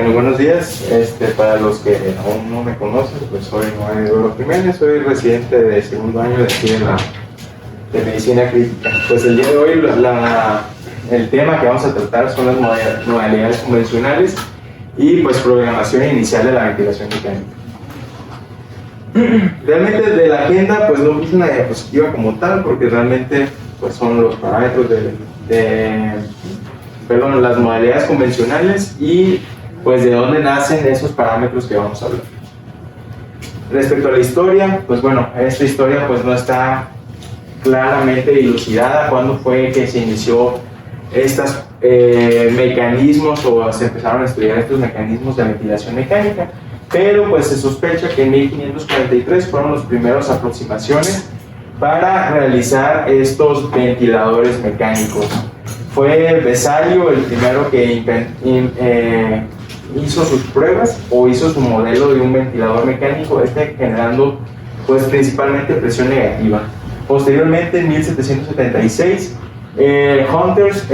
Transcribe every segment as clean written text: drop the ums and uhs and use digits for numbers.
Bueno, buenos días. Para los que aún no me conocen, pues soy Noé Eduardo Jiménez, soy residente de segundo año de aquí de Medicina Crítica. Pues el día de hoy el tema que vamos a tratar son las modalidades convencionales y pues programación inicial de la ventilación mecánica. Realmente de la agenda pues no puse una diapositiva como tal, porque realmente pues son los parámetros las modalidades convencionales y pues de dónde nacen esos parámetros que vamos a hablar. Respecto a la historia, pues bueno, esta historia pues no está claramente dilucidada cuándo fue que se inició estos mecanismos o se empezaron a estudiar estos mecanismos de ventilación mecánica, pero pues se sospecha que en 1543 fueron las primeras aproximaciones para realizar estos ventiladores mecánicos. Fue Vesalio el primero que hizo sus pruebas o hizo su modelo de un ventilador mecánico, generando pues principalmente presión negativa. Posteriormente, en 1776, Hunters,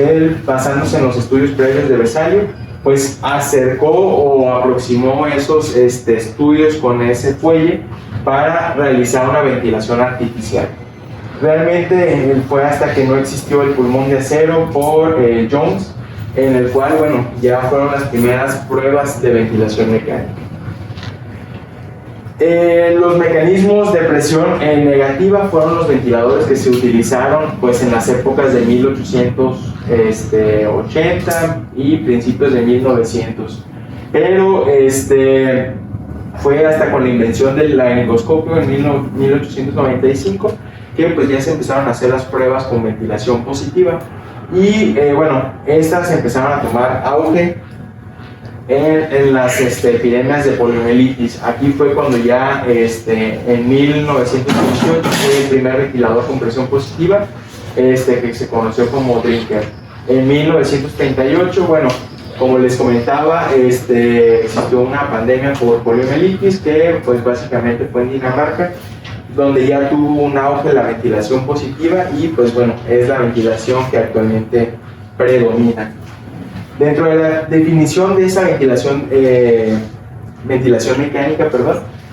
basándose en los estudios previos de Vesalio, pues acercó o aproximó esos estudios con ese fuelle para realizar una ventilación artificial. Realmente fue hasta que no existió el pulmón de acero por Jones, en el cual, bueno, ya fueron las primeras pruebas de ventilación mecánica. Los mecanismos de presión negativa fueron los ventiladores que se utilizaron pues en las épocas de 1880 y principios de 1900, pero fue hasta con la invención del laringoscopio en 1895 que pues ya se empezaron a hacer las pruebas con ventilación positiva y estas empezaron a tomar auge en las epidemias de poliomielitis. Aquí fue cuando ya en 1918 fue el primer ventilador con presión positiva que se conoció como Drinker. En 1938, bueno, como les comentaba, existió una pandemia por poliomielitis que pues básicamente fue en Dinamarca, donde ya tuvo un auge la ventilación positiva y pues bueno, es la ventilación que actualmente predomina. Dentro de la definición de esa ventilación mecánica,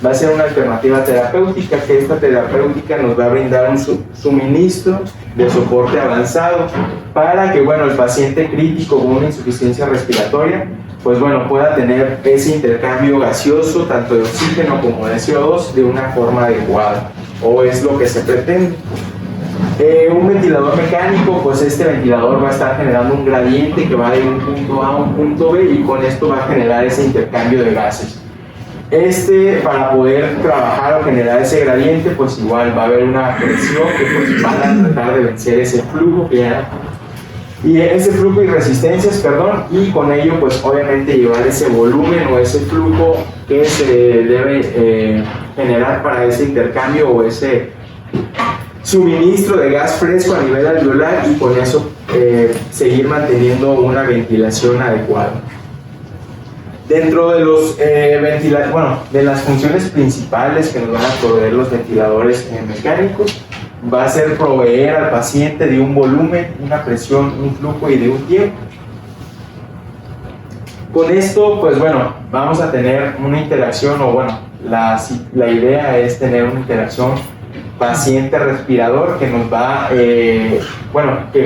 va a ser una alternativa terapéutica, que esta terapéutica nos va a brindar un suministro de soporte avanzado para que el paciente crítico con una insuficiencia respiratoria pues pueda tener ese intercambio gaseoso tanto de oxígeno como de CO2 de una forma adecuada, o es lo que se pretende. Un ventilador mecánico, pues este ventilador va a estar generando un gradiente que va de un punto A a un punto B y con esto va a generar ese intercambio de gases. Para poder trabajar o generar ese gradiente, pues igual va a haber una presión que pues van a tratar de vencer ese flujo y resistencias, y con ello pues obviamente llevar ese volumen o ese flujo que se debe generar para ese intercambio o ese suministro de gas fresco a nivel alveolar y con eso seguir manteniendo una ventilación adecuada. Dentro de de las funciones principales que nos van a proveer los ventiladores mecánicos, va a ser proveer al paciente de un volumen, una presión, un flujo y de un tiempo. Con esto, pues vamos a tener una interacción, la idea es tener una interacción paciente-respirador que nos va, que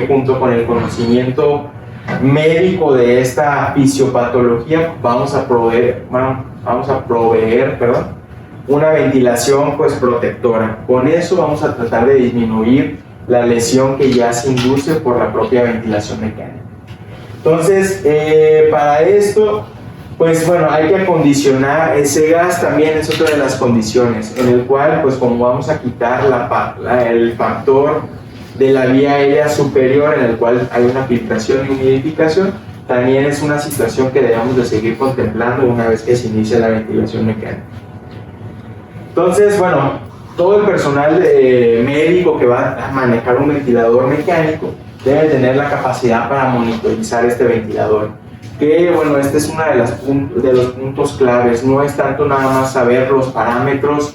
junto con el conocimiento médico de esta fisiopatología vamos a proveer una ventilación pues protectora. Con eso vamos a tratar de disminuir la lesión que ya se induce por la propia ventilación mecánica. Entonces, para esto, pues hay que acondicionar ese gas, también es otra de las condiciones, en el cual, pues como vamos a quitar el factor de la vía aérea superior, en el cual hay una filtración y humidificación, también es una situación que debemos de seguir contemplando una vez que se inicia la ventilación mecánica. Entonces, todo el personal médico que va a manejar un ventilador mecánico debe tener la capacidad para monitorizar este ventilador. Que este es uno de los puntos claves, no es tanto nada más saber los parámetros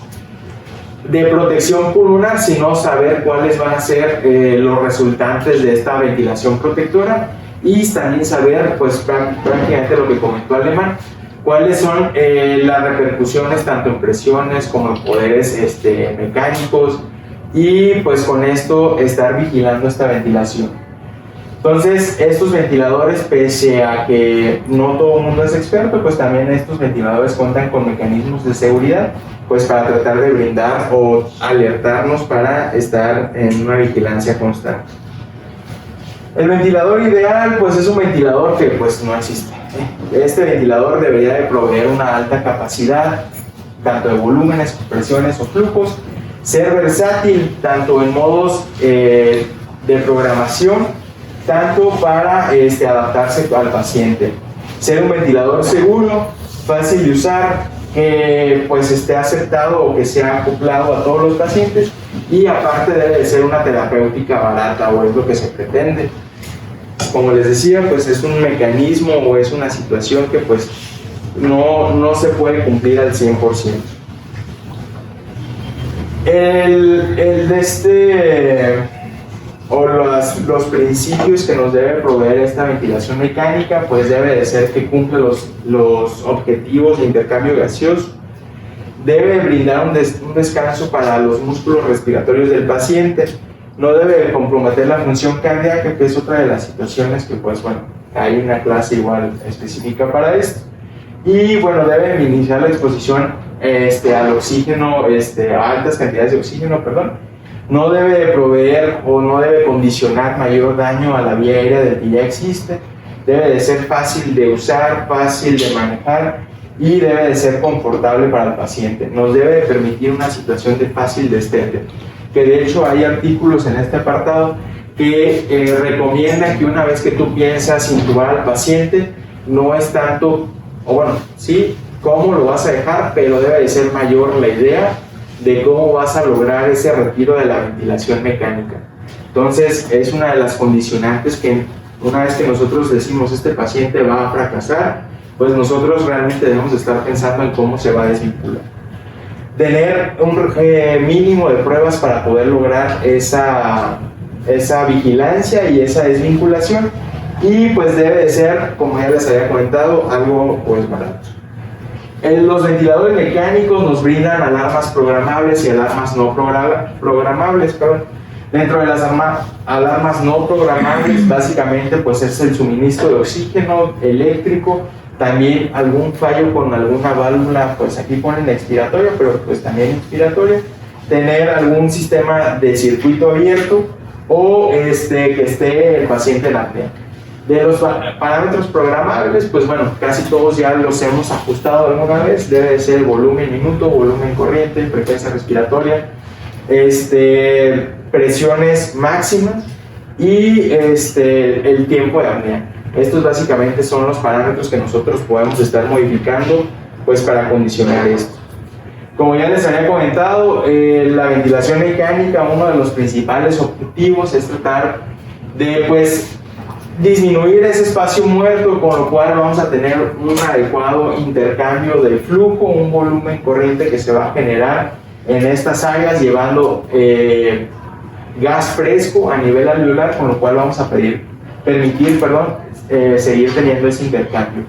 de protección pulmonar, sino saber cuáles van a ser los resultantes de esta ventilación protectora y también saber, pues prácticamente lo que comentó Alemán, cuáles son las repercusiones tanto en presiones como en poderes mecánicos, y pues con esto estar vigilando esta ventilación. Entonces, estos ventiladores, pese a que no todo el mundo es experto, pues también estos ventiladores cuentan con mecanismos de seguridad, pues para tratar de brindar o alertarnos para estar en una vigilancia constante. El ventilador ideal, pues es un ventilador que pues no existe. Este ventilador debería de proveer una alta capacidad, tanto de volúmenes, presiones o flujos, ser versátil tanto en modos de programación, tanto para adaptarse al paciente, ser un ventilador seguro, fácil de usar, que pues esté aceptado o que sea acoplado a todos los pacientes, y aparte debe de ser una terapéutica barata, o es lo que se pretende. Como les decía, pues es un mecanismo o es una situación que pues no se puede cumplir al 100%. Los principios que nos debe proveer esta ventilación mecánica, pues debe de ser que cumple los objetivos de intercambio gaseoso, debe brindar un descanso para los músculos respiratorios del paciente, no debe comprometer la función cardíaca, que es otra de las situaciones que pues bueno, hay una clase igual específica para esto, y bueno, debe minimizar la exposición al oxígeno, a altas cantidades de oxígeno, no debe proveer o no debe condicionar mayor daño a la vía aérea del que ya existe, debe de ser fácil de usar, fácil de manejar, y debe de ser confortable para el paciente. Nos debe de permitir una situación de fácil destete, que de hecho hay artículos en este apartado que recomiendan que una vez que tú piensas intubar al paciente, no es tanto, o bueno, sí, cómo lo vas a dejar, pero debe de ser mayor la idea de cómo vas a lograr ese retiro de la ventilación mecánica. Entonces, es una de las condicionantes que una vez que nosotros decimos este paciente va a fracasar, pues nosotros realmente debemos estar pensando en cómo se va a desvincular. Tener un mínimo de pruebas para poder lograr esa vigilancia y esa desvinculación, y pues debe de ser, como ya les había comentado, algo pues barato. Los ventiladores mecánicos nos brindan alarmas programables y alarmas no programables. Dentro de las alarmas no programables, básicamente pues es el suministro de oxígeno eléctrico, también algún fallo con alguna válvula, pues aquí ponen expiratoria, pero pues también inspiratoria, tener algún sistema de circuito abierto, o que esté el paciente en apnea. De los parámetros programables, pues bueno, casi todos ya los hemos ajustado alguna vez. Debe de ser volumen minuto, volumen corriente, frecuencia respiratoria, presiones máximas y el tiempo de apnea. Estos básicamente son los parámetros que nosotros podemos estar modificando pues para condicionar esto. Como ya les había comentado, la ventilación mecánica, uno de los principales objetivos es tratar de pues disminuir ese espacio muerto, con lo cual vamos a tener un adecuado intercambio de flujo, un volumen corriente que se va a generar en estas áreas, llevando gas fresco a nivel alveolar, con lo cual vamos a permitir seguir teniendo ese intercambio.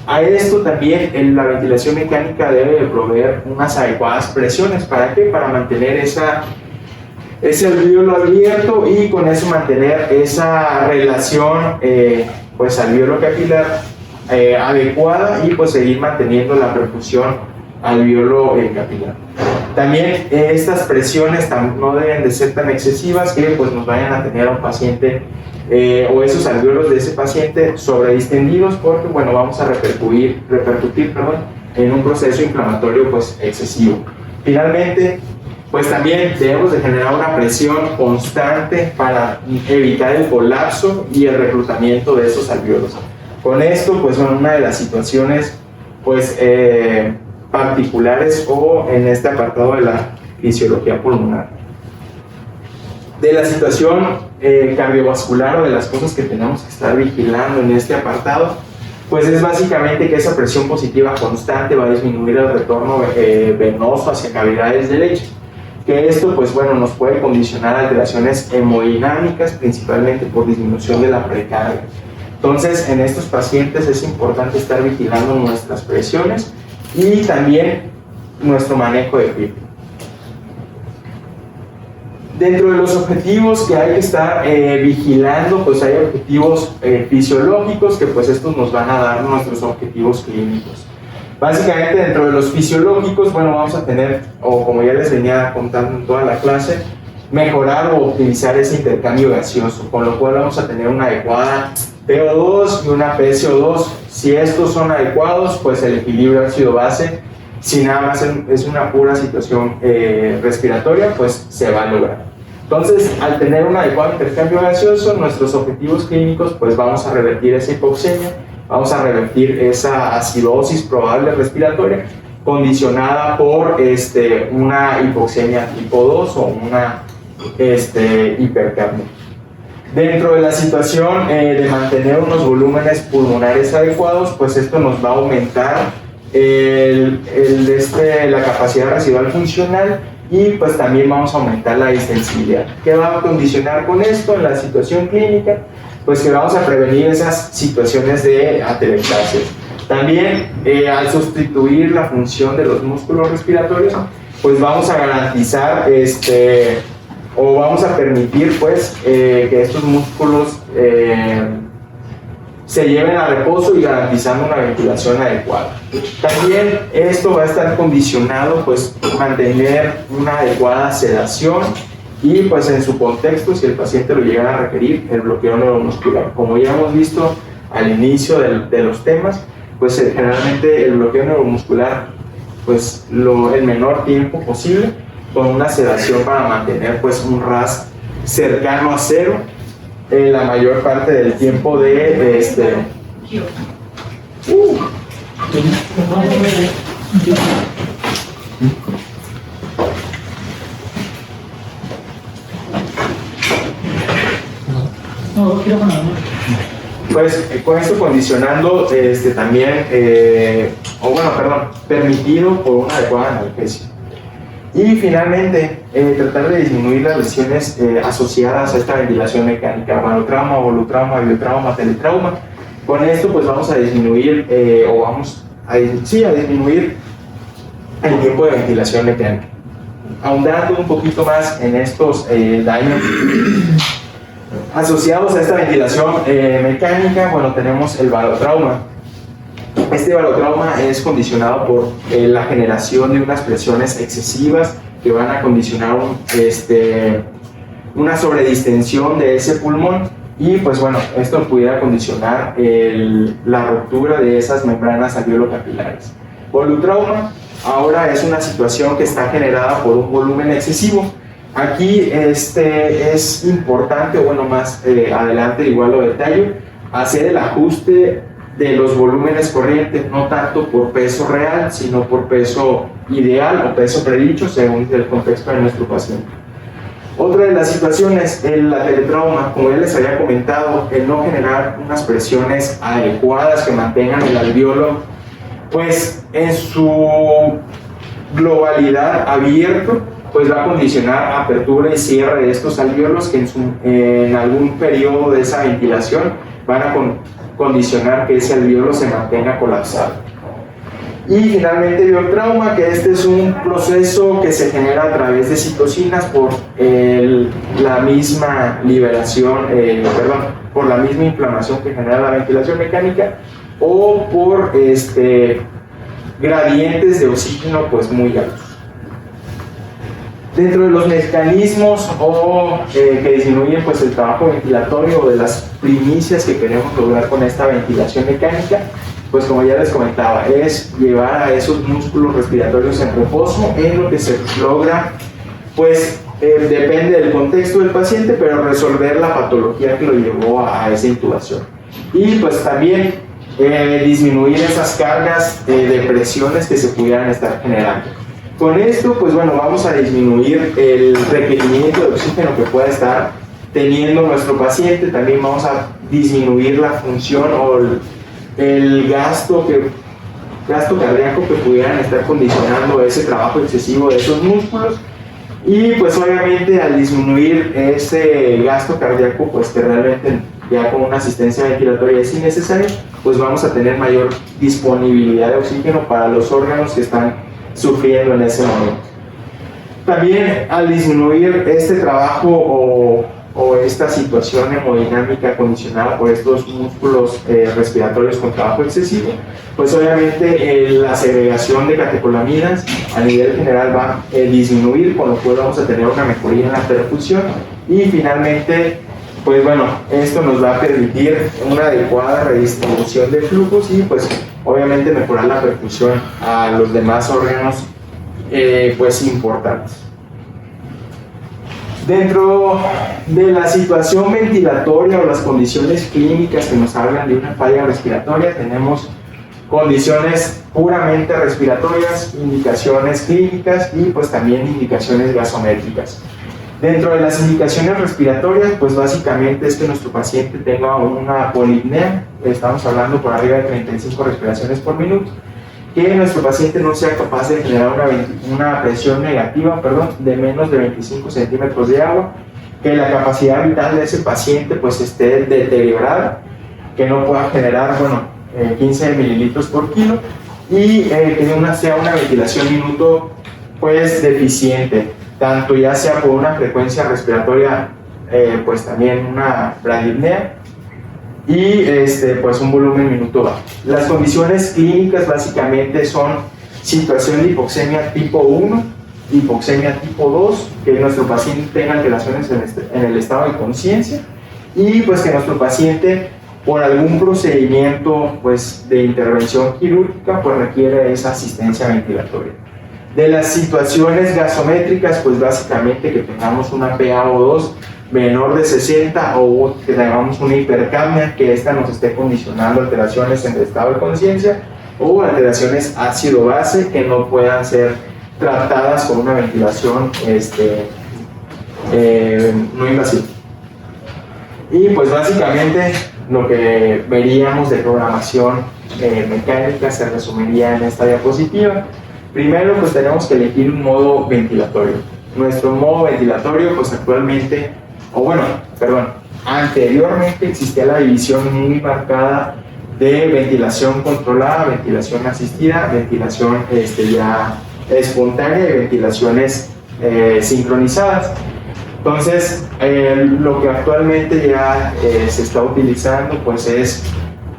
A esto también la ventilación mecánica debe de proveer unas adecuadas presiones. ¿Para qué? Para mantener ese alveolo abierto y con eso mantener esa relación pues alveolo capilar adecuada, y pues seguir manteniendo la perfusión alveolo capilar. También estas presiones no deben de ser tan excesivas que pues nos vayan a tener a un paciente o esos alveolos de ese paciente sobredistendidos, porque bueno, vamos a repercutir en un proceso inflamatorio pues excesivo. Finalmente, pues también debemos de generar una presión constante para evitar el colapso y el reclutamiento de esos alveolos. Con esto, pues son una de las situaciones pues particulares o en este apartado de la fisiología pulmonar. De la situación cardiovascular, o de las cosas que tenemos que estar vigilando en este apartado, pues es básicamente que esa presión positiva constante va a disminuir el retorno venoso hacia cavidades de leche. Que esto, pues bueno, nos puede condicionar alteraciones hemodinámicas, principalmente por disminución de la precarga. Entonces, en estos pacientes es importante estar vigilando nuestras presiones y también nuestro manejo de PIP. Dentro de los objetivos que hay que estar vigilando, pues hay objetivos fisiológicos, que pues estos nos van a dar nuestros objetivos clínicos. Básicamente, dentro de los fisiológicos, bueno, vamos a tener, o como ya les venía contando en toda la clase, mejorar o optimizar ese intercambio gaseoso, con lo cual vamos a tener una adecuada PO2 y una PCO2. Si estos son adecuados, pues el equilibrio ácido-base, si nada más es una pura situación respiratoria, pues se va a lograr. Entonces, al tener un adecuado intercambio gaseoso, nuestros objetivos clínicos, pues vamos a revertir esa hipoxemia, vamos a revertir esa acidosis probable respiratoria, condicionada por una hipoxemia tipo 2 o una hipercapnia. Dentro de la situación de mantener unos volúmenes pulmonares adecuados, pues esto nos va a aumentar la capacidad residual funcional y pues también vamos a aumentar la distensibilidad. ¿Qué va a condicionar con esto en la situación clínica? Pues que vamos a prevenir esas situaciones de atelectasias. También al sustituir la función de los músculos respiratorios, pues vamos a garantizar o vamos a permitir pues que estos músculos se lleven a reposo y garantizando una ventilación adecuada. También esto va a estar condicionado pues mantener una adecuada sedación y pues en su contexto, si el paciente lo llega a requerir, el bloqueo neuromuscular. Como ya hemos visto al inicio de los temas, pues generalmente el bloqueo neuromuscular pues el menor tiempo posible, con una sedación para mantener pues un RAS cercano a cero la mayor parte del tiempo de pues con esto condicionando también permitido por una adecuada analgesia. Y finalmente, tratar de disminuir las lesiones asociadas a esta ventilación mecánica, manotrauma, volutrauma, biotrauma, teletrauma. Con esto pues vamos a disminuir, a disminuir el tiempo de ventilación mecánica. Ahondando un poquito más en estos daños asociados a esta ventilación mecánica, bueno, tenemos el barotrauma. Este barotrauma es condicionado por la generación de unas presiones excesivas que van a condicionar una sobredistensión de ese pulmón y pues bueno, esto pudiera condicionar la ruptura de esas membranas alveolo-capilares. Volutrauma ahora es una situación que está generada por un volumen excesivo. Aquí es importante, bueno, más adelante igual lo detallo, hacer el ajuste de los volúmenes corrientes, no tanto por peso real, sino por peso ideal o peso predicho según el contexto de nuestro paciente. Otra de las situaciones, la teletrauma, como ya les había comentado, el no generar unas presiones adecuadas que mantengan el alveolo, pues en su globalidad abierto, pues va a condicionar apertura y cierre de estos alveolos que en algún periodo de esa ventilación van a condicionar que ese alveolo se mantenga colapsado. Y finalmente biotrauma, que este es un proceso que se genera a través de citocinas por la misma liberación, por la misma inflamación que genera la ventilación mecánica o por gradientes de oxígeno pues muy altos. Dentro de los mecanismos que disminuyen pues, el trabajo ventilatorio o de las primicias que queremos lograr con esta ventilación mecánica, pues como ya les comentaba, es llevar a esos músculos respiratorios en reposo. En lo que se logra, pues depende del contexto del paciente, pero resolver la patología que lo llevó a esa intubación. Y pues también disminuir esas cargas de presiones que se pudieran estar generando. Con esto, pues bueno, vamos a disminuir el requerimiento de oxígeno que pueda estar teniendo nuestro paciente. También vamos a disminuir la función o el gasto cardíaco que pudieran estar condicionando ese trabajo excesivo de esos músculos. Y pues obviamente al disminuir ese gasto cardíaco, pues que realmente ya con una asistencia ventilatoria es innecesaria, pues vamos a tener mayor disponibilidad de oxígeno para los órganos que están sufriendo en ese momento. También al disminuir este trabajo o esta situación hemodinámica condicionada por estos músculos respiratorios con trabajo excesivo, pues obviamente la segregación de catecolaminas a nivel general va a disminuir, con lo cual vamos a tener una mejoría en la perfusión y finalmente, pues bueno, esto nos va a permitir una adecuada redistribución de flujos y pues obviamente mejorar la perfusión a los demás órganos pues importantes. Dentro de la situación ventilatoria o las condiciones clínicas que nos hablan de una falla respiratoria, tenemos condiciones puramente respiratorias, indicaciones clínicas y pues también indicaciones gasométricas. Dentro de las indicaciones respiratorias, pues básicamente es que nuestro paciente tenga una polipnea, estamos hablando por arriba de 35 respiraciones por minuto, que nuestro paciente no sea capaz de generar una presión negativa, de menos de 25 centímetros de agua, que la capacidad vital de ese paciente pues esté deteriorada, que no pueda generar 15 mililitros por kilo y que sea una ventilación minuto pues deficiente, tanto ya sea por una frecuencia respiratoria pues también una bradipnea y pues un volumen minuto bajo. Las condiciones clínicas básicamente son situación de hipoxemia tipo 1, hipoxemia tipo 2, que nuestro paciente tenga alteraciones en el estado de conciencia y pues que nuestro paciente por algún procedimiento pues de intervención quirúrgica pues requiere esa asistencia ventilatoria. De las situaciones gasométricas, pues básicamente que tengamos una PaO2 menor de 60 o que tengamos una hipercapnia, que esta nos esté condicionando alteraciones en el estado de conciencia o alteraciones ácido-base que no puedan ser tratadas con una ventilación no invasiva. Y pues básicamente lo que veríamos de programación mecánica se resumiría en esta diapositiva. Primero pues tenemos que elegir un modo ventilatorio. Nuestro modo ventilatorio pues actualmente, anteriormente existía la división muy marcada de ventilación controlada, ventilación asistida, ventilación ya espontánea y ventilaciones sincronizadas. Entonces, lo que actualmente ya se está utilizando pues es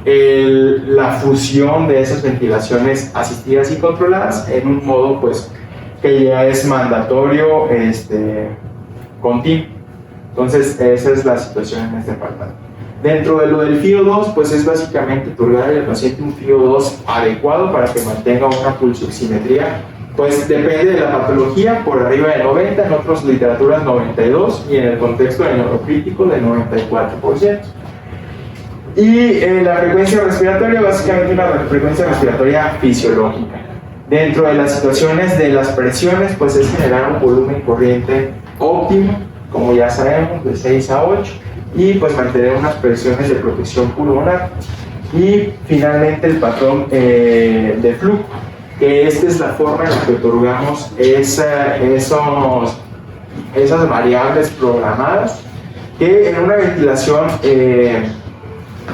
la fusión de esas ventilaciones asistidas y controladas en un modo pues que ya es mandatorio continuo. Entonces esa es la situación en este apartado. Dentro de lo del FiO2 pues es básicamente otorgarle al paciente un FiO2 adecuado para que mantenga una pulsoximetría, pues depende de la patología, por arriba de 90, en otras literaturas 92 y en el contexto de neurocrítico de 94%. Y la frecuencia respiratoria, básicamente una frecuencia respiratoria fisiológica. Dentro de las situaciones de las presiones, pues es generar un volumen corriente óptimo, como ya sabemos, de 6 a 8, y pues mantener unas presiones de protección pulmonar. Y finalmente el patrón de flujo, que esta es la forma en la que otorgamos esas variables programadas, que en una ventilación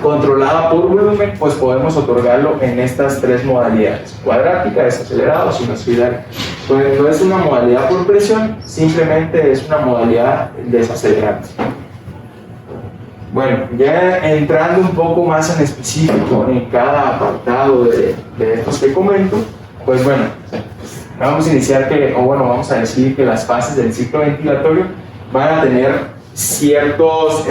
controlada por volumen, pues podemos otorgarlo en estas tres modalidades: cuadrática, desacelerado, sinusoidal. Pues no es una modalidad por presión, simplemente es una modalidad desacelerante. Bueno, ya entrando un poco más en específico en cada apartado de estos que comento, pues bueno, vamos a iniciar vamos a decir que las fases del ciclo ventilatorio van a tener ciertos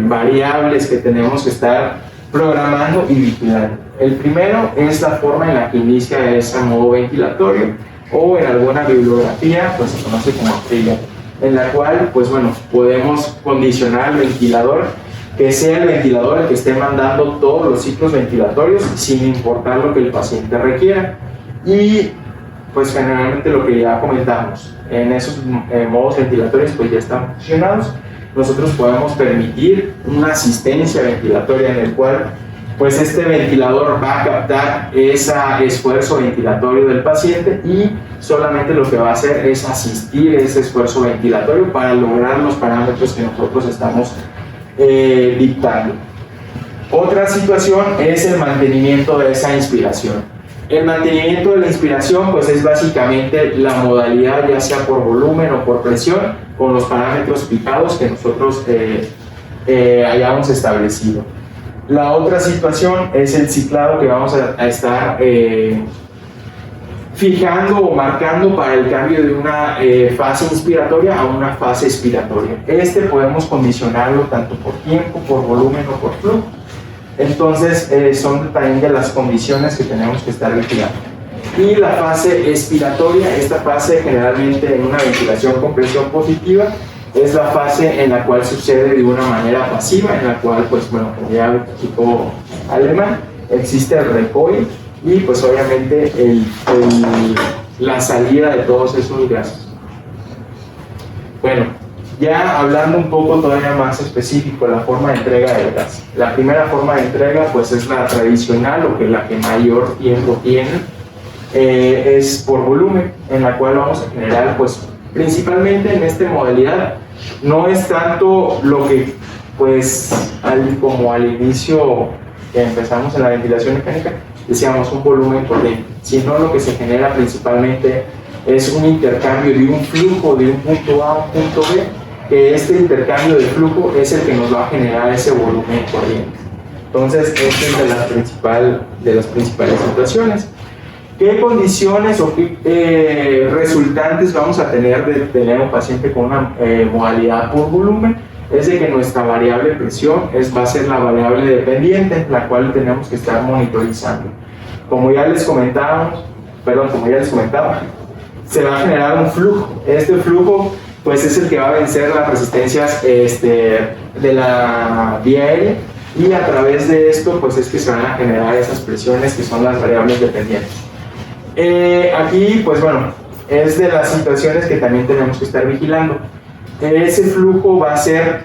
variables que tenemos que estar programando y vigilando. El primero es la forma en la que inicia ese modo ventilatorio, o en alguna bibliografía pues se conoce como trigger, en la cual pues podemos condicionar al ventilador que sea el ventilador el que esté mandando todos los ciclos ventilatorios sin importar lo que el paciente requiera. Y pues generalmente lo que ya comentamos, en esos modos ventilatorios pues ya están funcionados. Nosotros podemos permitir una asistencia ventilatoria en el cual pues este ventilador va a captar ese esfuerzo ventilatorio del paciente y solamente lo que va a hacer es asistir ese esfuerzo ventilatorio para lograr los parámetros que nosotros estamos dictando. Otra situación es el mantenimiento de esa inspiración. El mantenimiento de la inspiración pues es básicamente la modalidad, ya sea por volumen o por presión, con los parámetros fijados que nosotros hayamos establecido. La otra situación es el ciclado que vamos a estar fijando o marcando para el cambio de una fase inspiratoria a una fase expiratoria. Podemos condicionarlo tanto por tiempo, por volumen o por flujo. Entonces son también de las condiciones que tenemos que estar vigilando. Y la fase expiratoria, esta fase generalmente en una ventilación con presión positiva, es la fase en la cual sucede de una manera pasiva, en la cual, pues bueno, como ya el equipo alemán, existe el recoil y pues obviamente la salida de todos esos gases. Bueno, ya hablando un poco todavía más específico, la forma de entrega del gas. La primera forma de entrega pues es la tradicional, o que la que mayor tiempo tiene, es por volumen, en la cual vamos a generar pues principalmente en esta modalidad. No es tanto lo que pues como al inicio que empezamos en la ventilación mecánica decíamos un volumen corriente, sino lo que se genera principalmente es un intercambio de un flujo de un punto A a un punto B, que este intercambio de flujo es el que nos va a generar ese volumen corriente. Entonces, esta es de las principales situaciones. ¿Qué condiciones o qué resultantes vamos a tener de tener un paciente con una modalidad por volumen? Es de que nuestra variable presión va a ser la variable dependiente, la cual tenemos que estar monitorizando. Como ya les comentaba, se va a generar un flujo. Este flujo pues es el que va a vencer las resistencias de la vía aérea, y a través de esto pues es que se van a generar esas presiones que son las variables dependientes. Aquí pues bueno, es de las situaciones que también tenemos que estar vigilando. Ese flujo va a ser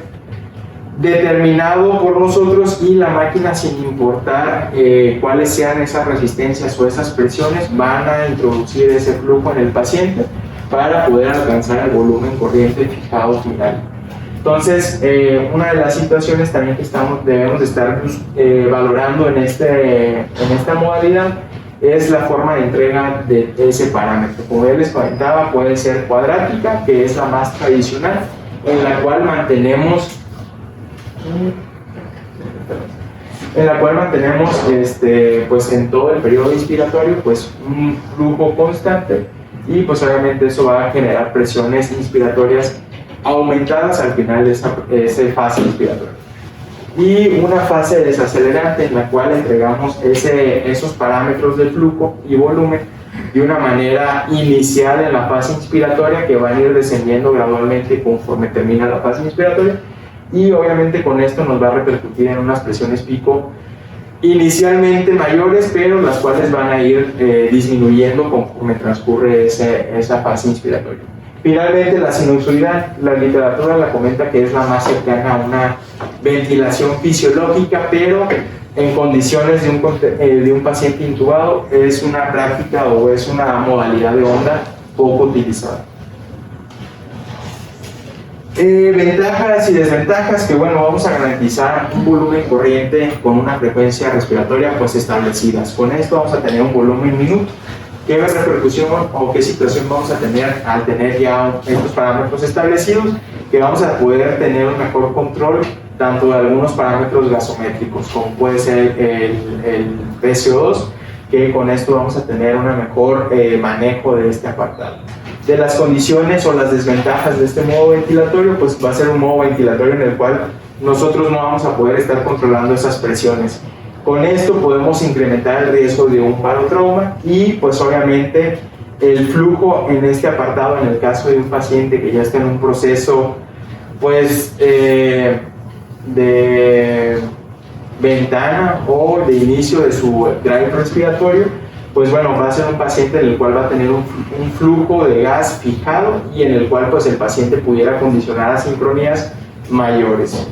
determinado por nosotros, y la máquina, sin importar cuáles sean esas resistencias o esas presiones, van a introducir ese flujo en el paciente para poder alcanzar el volumen corriente fijado final. Entonces, una de las situaciones también que debemos estar valorando en esta modalidad es la forma de entrega de ese parámetro. Como ya les comentaba, puede ser cuadrática, que es la más tradicional, en la cual mantenemos pues en todo el periodo inspiratorio pues un flujo constante, y pues obviamente eso va a generar presiones inspiratorias aumentadas al final de esa fase inspiratoria. Y una fase desacelerante, en la cual entregamos esos parámetros de flujo y volumen de una manera inicial en la fase inspiratoria, que van a ir descendiendo gradualmente conforme termina la fase inspiratoria, y obviamente con esto nos va a repercutir en unas presiones pico inicialmente mayores, pero las cuales van a ir disminuyendo conforme transcurre esa fase inspiratoria. Finalmente, la sinusoidal, la literatura la comenta que es la más cercana a una ventilación fisiológica, pero en condiciones de un paciente intubado es una práctica o es una modalidad de onda poco utilizada. Ventajas y desventajas, que bueno, vamos a garantizar un volumen corriente con una frecuencia respiratoria pues establecidas. Con esto vamos a tener un volumen minuto. ¿Qué repercusión o qué situación vamos a tener al tener ya estos parámetros establecidos? Que vamos a poder tener un mejor control tanto de algunos parámetros gasométricos, como puede ser el PCO2, que con esto vamos a tener un mejor manejo de este apartado. De las condiciones o las desventajas de este modo ventilatorio, pues va a ser un modo ventilatorio en el cual nosotros no vamos a poder estar controlando esas presiones. Con esto podemos incrementar el riesgo de un parotrauma, y pues obviamente el flujo en este apartado, en el caso de un paciente que ya está en un proceso pues de ventana o de inicio de su drive respiratorio, pues bueno, va a ser un paciente en el cual va a tener un flujo de gas fijado, y en el cual pues el paciente pudiera condicionar a sincronías mayores.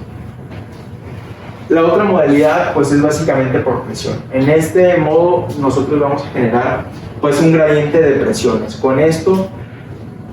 La otra modalidad pues es básicamente por presión. En este modo nosotros vamos a generar pues un gradiente de presiones. Con esto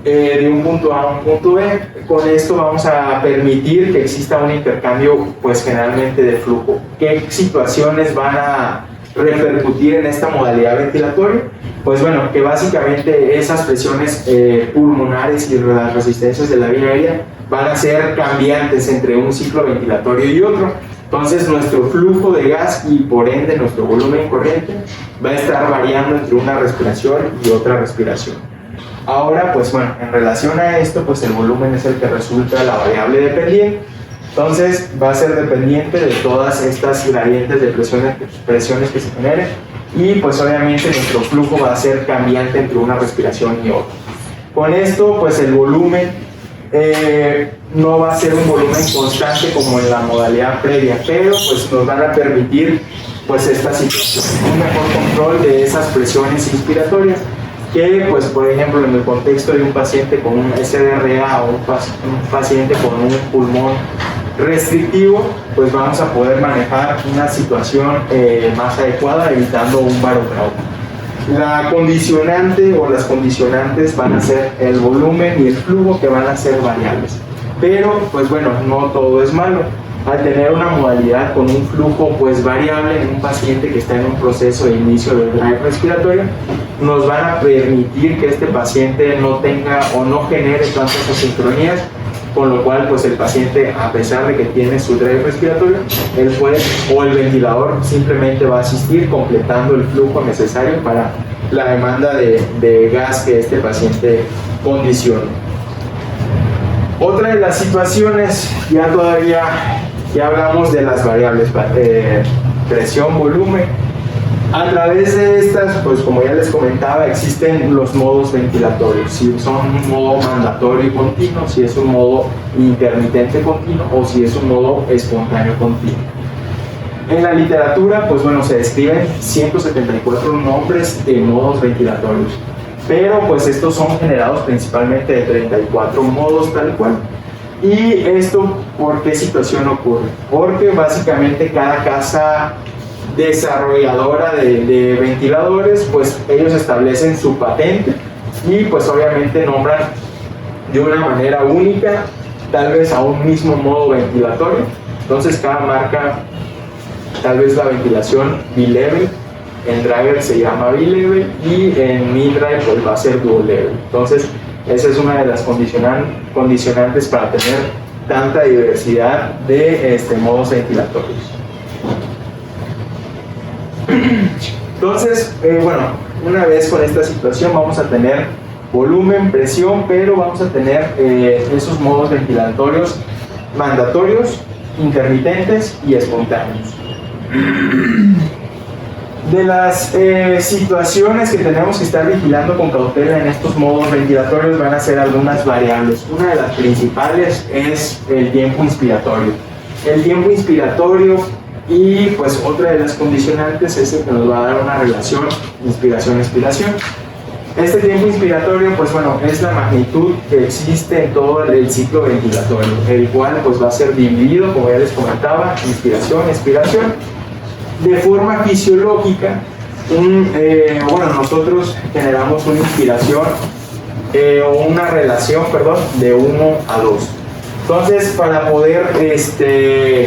de un punto A a un punto B. Con esto vamos a permitir que exista un intercambio, pues generalmente de flujo. ¿Qué situaciones van a repercutir en esta modalidad ventilatoria? Pues bueno, que básicamente esas presiones pulmonares y las resistencias de la vía aérea van a ser cambiantes entre un ciclo ventilatorio y otro. Entonces nuestro flujo de gas y por ende nuestro volumen corriente va a estar variando entre una respiración y otra respiración. Ahora, pues bueno, en relación a esto, pues el volumen es el que resulta la variable dependiente. Entonces va a ser dependiente de todas estas gradientes de presiones que se generen, y pues obviamente nuestro flujo va a ser cambiante entre una respiración y otra. Con esto, pues el volumen no va a ser un volumen constante como en la modalidad previa, pero pues nos van a permitir pues esta situación, un mejor control de esas presiones inspiratorias, que pues por ejemplo en el contexto de un paciente con un SDRA o un paciente con un pulmón restrictivo, pues vamos a poder manejar una situación más adecuada, evitando un barotrauma. La condicionante o las condicionantes van a ser el volumen y el flujo, que van a ser variables. Pero, pues bueno, no todo es malo. Al tener una modalidad con un flujo pues variable en un paciente que está en un proceso de inicio del drive respiratorio, nos van a permitir que este paciente no tenga o no genere tantas asincronías, con lo cual pues el paciente, a pesar de que tiene su drive respiratorio, él puede, o el ventilador simplemente va a asistir completando el flujo necesario para la demanda de gas que este paciente condiciona. Otra de las situaciones, ya hablamos de las variables, presión, volumen. A través de estas, pues como ya les comentaba, existen los modos ventilatorios. Si son un modo mandatorio y continuo, si es un modo intermitente continuo o si es un modo espontáneo continuo. En la literatura, pues bueno, se describen 174 nombres de modos ventilatorios, pero pues estos son generados principalmente de 34 modos tal cual. ¿Y esto por qué situación ocurre? Porque básicamente cada casa desarrolladora de ventiladores, pues ellos establecen su patente y pues obviamente nombran de una manera única tal vez a un mismo modo ventilatorio. Entonces cada marca, tal vez la ventilación bilevel, en driver se llama bilevel y en mid-drive pues va a ser dual level. Entonces esa es una de las condicionantes para tener tanta diversidad de modos ventilatorios. Entonces, bueno, una vez con esta situación vamos a tener volumen, presión, pero vamos a tener esos modos ventilatorios mandatorios, intermitentes y espontáneos. De las situaciones que tenemos que estar vigilando con cautela en estos modos ventilatorios van a ser algunas variables. Una de las principales es el tiempo inspiratorio. El tiempo inspiratorio y pues otra de las condicionantes es el que nos va a dar una relación inspiración-expiración. Este tiempo inspiratorio, pues bueno, es la magnitud que existe en todo el ciclo ventilatorio, el cual pues va a ser dividido, como ya les comentaba, inspiración, expiración. De forma fisiológica, bueno, nosotros generamos una inspiración o una relación, perdón, de 1 a 2. Entonces, para poder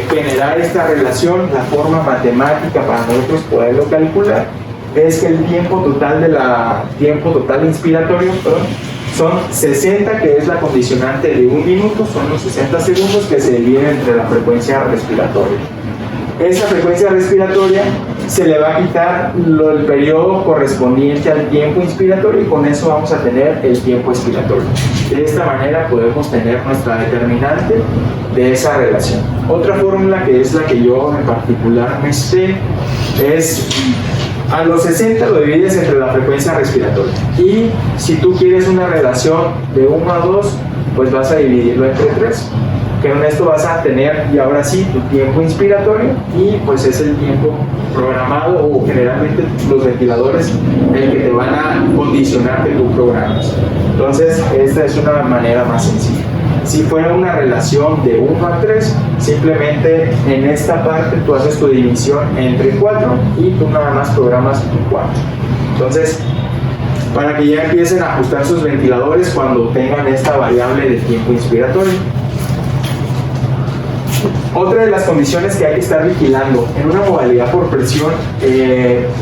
generar esta relación, la forma matemática para nosotros poderlo calcular es que el tiempo total inspiratorio, perdón, son 60, que es la condicionante de 1 minuto, son los 60 segundos que se dividen entre la frecuencia respiratoria. Esa frecuencia respiratoria se le va a quitar el periodo correspondiente al tiempo inspiratorio y con eso vamos a tener el tiempo expiratorio. De esta manera podemos tener nuestra determinante de esa relación. Otra fórmula, que es la que yo en particular me sé, es a los 60 lo divides entre la frecuencia respiratoria, y si tú quieres una relación de 1 a 2, pues vas a dividirlo entre 3. Que con esto vas a tener, y ahora sí, tu tiempo inspiratorio, y pues es el tiempo programado, o generalmente los ventiladores el que te van a condicionar que tú programas. Entonces esta es una manera más sencilla. Si fuera una relación de 1 a 3, simplemente en esta parte tú haces tu división entre 4 y tú nada más programas tu 4. Entonces para que ya empiecen a ajustar sus ventiladores cuando tengan esta variable de tiempo inspiratorio. Otra de las condiciones que hay que estar vigilando en una modalidad por presión,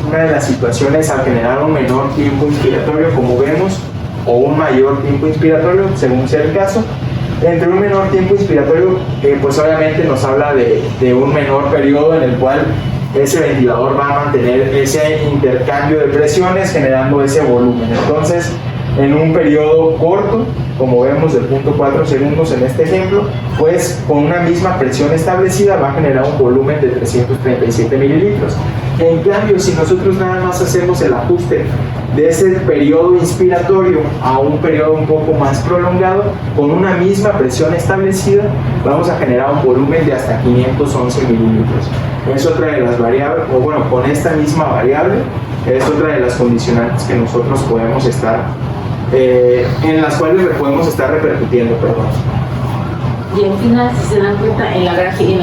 una de las situaciones al generar un menor tiempo inspiratorio, como vemos, o un mayor tiempo inspiratorio, según sea el caso, entre un menor tiempo inspiratorio, pues obviamente nos habla de un menor periodo en el cual ese ventilador va a mantener ese intercambio de presiones generando ese volumen. Entonces, en un periodo corto, como vemos de 0.4 segundos en este ejemplo, pues con una misma presión establecida va a generar un volumen de 337 mililitros. En cambio, si nosotros nada más hacemos el ajuste de ese periodo inspiratorio a un periodo un poco más prolongado, con una misma presión establecida, vamos a generar un volumen de hasta 511 mililitros. Es otra de las variables, o bueno, con esta misma variable, es otra de las condicionantes que nosotros podemos estar, en las cuales podemos estar repercutiendo, perdón. Y al final, si se dan cuenta, en las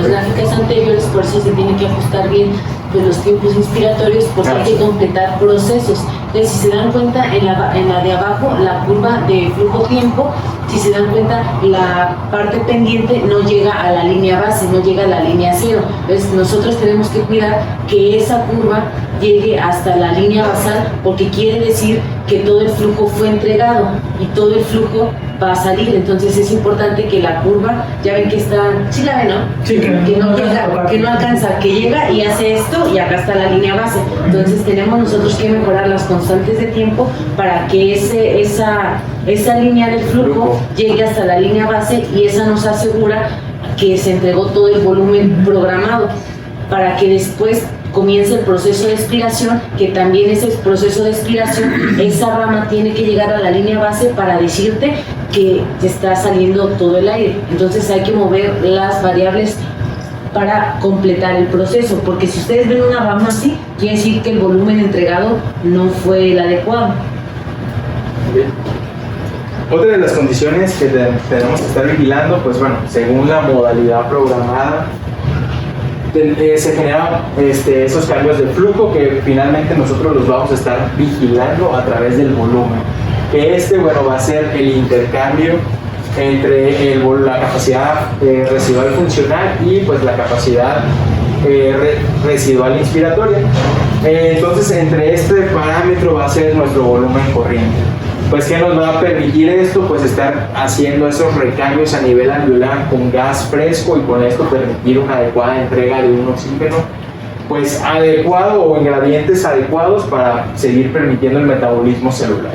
gráficas anteriores, por eso se tiene que ajustar bien pues, los tiempos inspiratorios, porque hay que completar procesos. Entonces, si se dan cuenta, en la de abajo, la curva de flujo-tiempo, si se dan cuenta, la parte pendiente no llega a la línea base, no llega a la línea cero. Entonces, nosotros tenemos que cuidar que esa curva llegue hasta la línea basal, porque quiere decir que todo el flujo fue entregado y todo el flujo va a salir. Entonces es importante que la curva, ya ven que está, sí la ven, ¿no? Sí, que no llega, que no alcanza, que llega y hace esto y acá está la línea base. Entonces tenemos nosotros que mejorar las constantes de tiempo para que esa línea del flujo llegue hasta la línea base, y esa nos asegura que se entregó todo el volumen programado, para que después comienza el proceso de expiración, que también ese proceso de expiración, esa rama tiene que llegar a la línea base para decirte que te está saliendo todo el aire. Entonces hay que mover las variables para completar el proceso, porque si ustedes ven una rama así, quiere decir que el volumen entregado no fue el adecuado. Bien. Otra de las condiciones que tenemos que estar vigilando, pues bueno, según la modalidad programada, se generan esos cambios de flujo que finalmente nosotros los vamos a estar vigilando a través del volumen, que bueno, va a ser el intercambio entre la capacidad residual funcional y pues la capacidad residual inspiratoria. Entonces, entre este parámetro va a ser nuestro volumen corriente. Pues, ¿qué nos va a permitir esto? Pues estar haciendo esos recambios a nivel alveolar con gas fresco, y con esto permitir una adecuada entrega de un oxígeno pues adecuado o ingredientes adecuados para seguir permitiendo el metabolismo celular.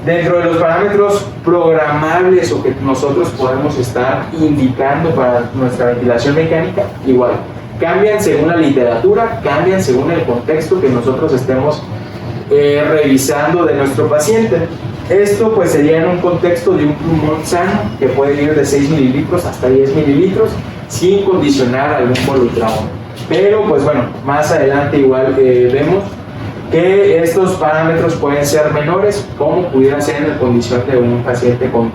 Dentro de los parámetros programables o que nosotros podemos estar indicando para nuestra ventilación mecánica, igual, cambian según la literatura, cambian según el contexto que nosotros estemos revisando de nuestro paciente. Esto pues sería en un contexto de un pulmón sano que puede ir de 6 mililitros hasta 10 mililitros sin condicionar algún volutrao. Pero pues bueno, más adelante igual vemos que estos parámetros pueden ser menores, como pudieran ser en la condición de un paciente con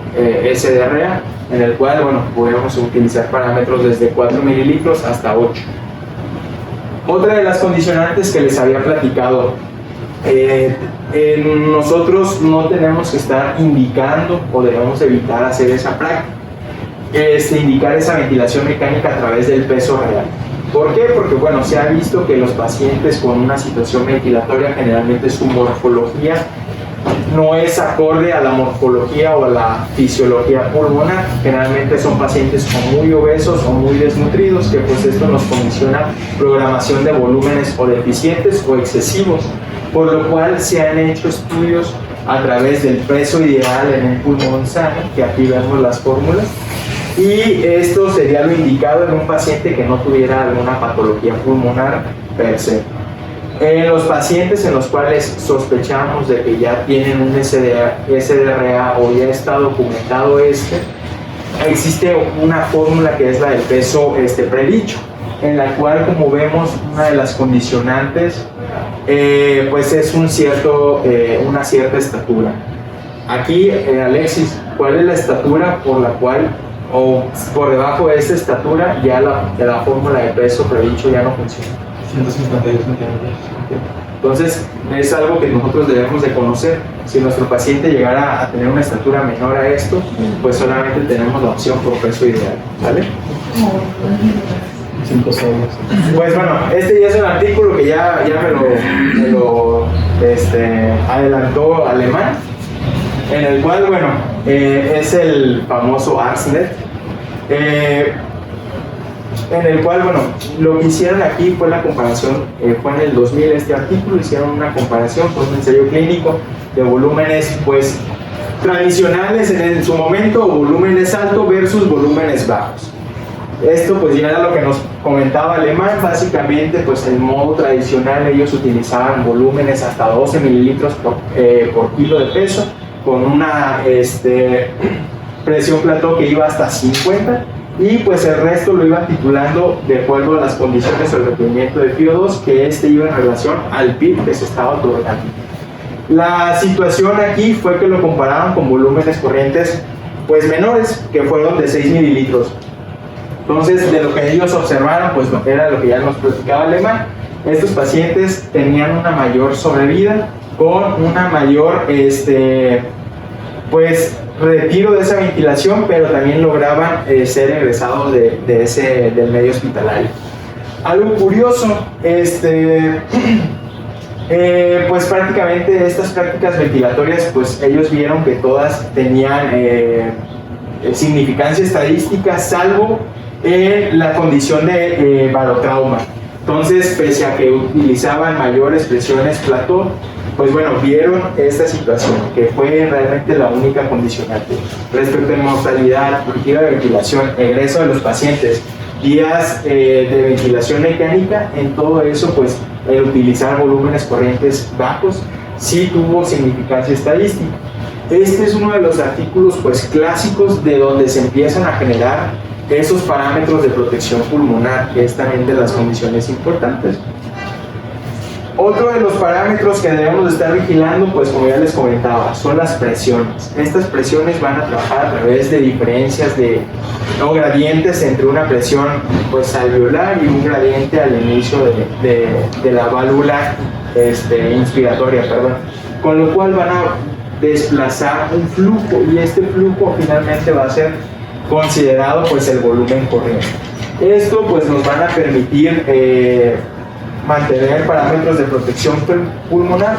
SDRA, en el cual bueno, podemos utilizar parámetros desde 4 mililitros hasta 8. Otra de las condicionantes que les había platicado, nosotros no tenemos que estar indicando o debemos evitar hacer esa práctica, indicar esa ventilación mecánica a través del peso real. ¿Por qué? Porque bueno, se ha visto que los pacientes con una situación ventilatoria, generalmente su morfología no es acorde a la morfología o a la fisiología pulmonar. Generalmente son pacientes o muy obesos o muy desnutridos, que pues esto nos condiciona programación de volúmenes o deficientes o excesivos, por lo cual se han hecho estudios a través del peso ideal en un pulmón sano, que aquí vemos las fórmulas, y esto sería lo indicado en un paciente que no tuviera alguna patología pulmonar per se. En los pacientes en los cuales sospechamos de que ya tienen un SDRA o ya está documentado existe una fórmula que es la del peso predicho, en la cual, como vemos, una de las condicionantes pues es una cierta estatura. Aquí, Alexis, ¿cuál es la estatura por la cual, o por debajo de esta estatura, ya la fórmula de peso predicho ya no funciona? 152 centímetros. Entonces es algo que nosotros debemos de conocer. Si nuestro paciente llegara a tener una estatura menor a esto, pues solamente tenemos la opción por peso ideal, ¿vale? 5 soles. Pues bueno, este ya es un artículo que ya me lo adelantó Alemán, en el cual, bueno, es el famoso Arsnet, en el cual, bueno, lo que hicieron aquí fue la comparación, fue en el 2000 este artículo, hicieron una comparación con un ensayo clínico de volúmenes, pues, tradicionales en su momento, volúmenes altos versus volúmenes bajos. Esto pues ya era lo que nos comentaba Alemán. Básicamente pues en modo tradicional ellos utilizaban volúmenes hasta 12 mililitros por kilo de peso, con una presión plató que iba hasta 50, y pues el resto lo iban titulando de acuerdo a las condiciones o el requerimiento de FiO2 que iba en relación al PIB que se estaba otorgando. La situación aquí fue que lo comparaban con volúmenes corrientes pues menores, que fueron de 6 mililitros. Entonces, de lo que ellos observaron, pues era lo que ya nos platicaba Alemán. Estos pacientes tenían una mayor sobrevida, con una mayor pues retiro de esa ventilación, pero también lograban ser egresados del medio hospitalario. Algo curioso, pues prácticamente estas prácticas ventilatorias, pues ellos vieron que todas tenían significancia estadística, salvo en la condición de barotrauma. Entonces, pese a que utilizaban mayores presiones plató, pues bueno, vieron esta situación, que fue realmente la única condicionante. Respecto a mortalidad, política de ventilación, egreso de los pacientes, días de ventilación mecánica, en todo eso, pues el utilizar volúmenes corrientes bajos sí tuvo significancia estadística. Este es uno de los artículos pues clásicos de donde se empiezan a generar esos parámetros de protección pulmonar, que es también de las condiciones importantes. Otro de los parámetros que debemos estar vigilando, pues como ya les comentaba, son las presiones. Estas presiones van a trabajar a través de diferencias o gradientes entre una presión pues alveolar y un gradiente al inicio de la válvula inspiratoria, perdón. Con lo cual van a desplazar un flujo, y este flujo finalmente va a ser considerado pues el volumen corriente. Esto pues nos van a permitir mantener parámetros de protección pulmonar,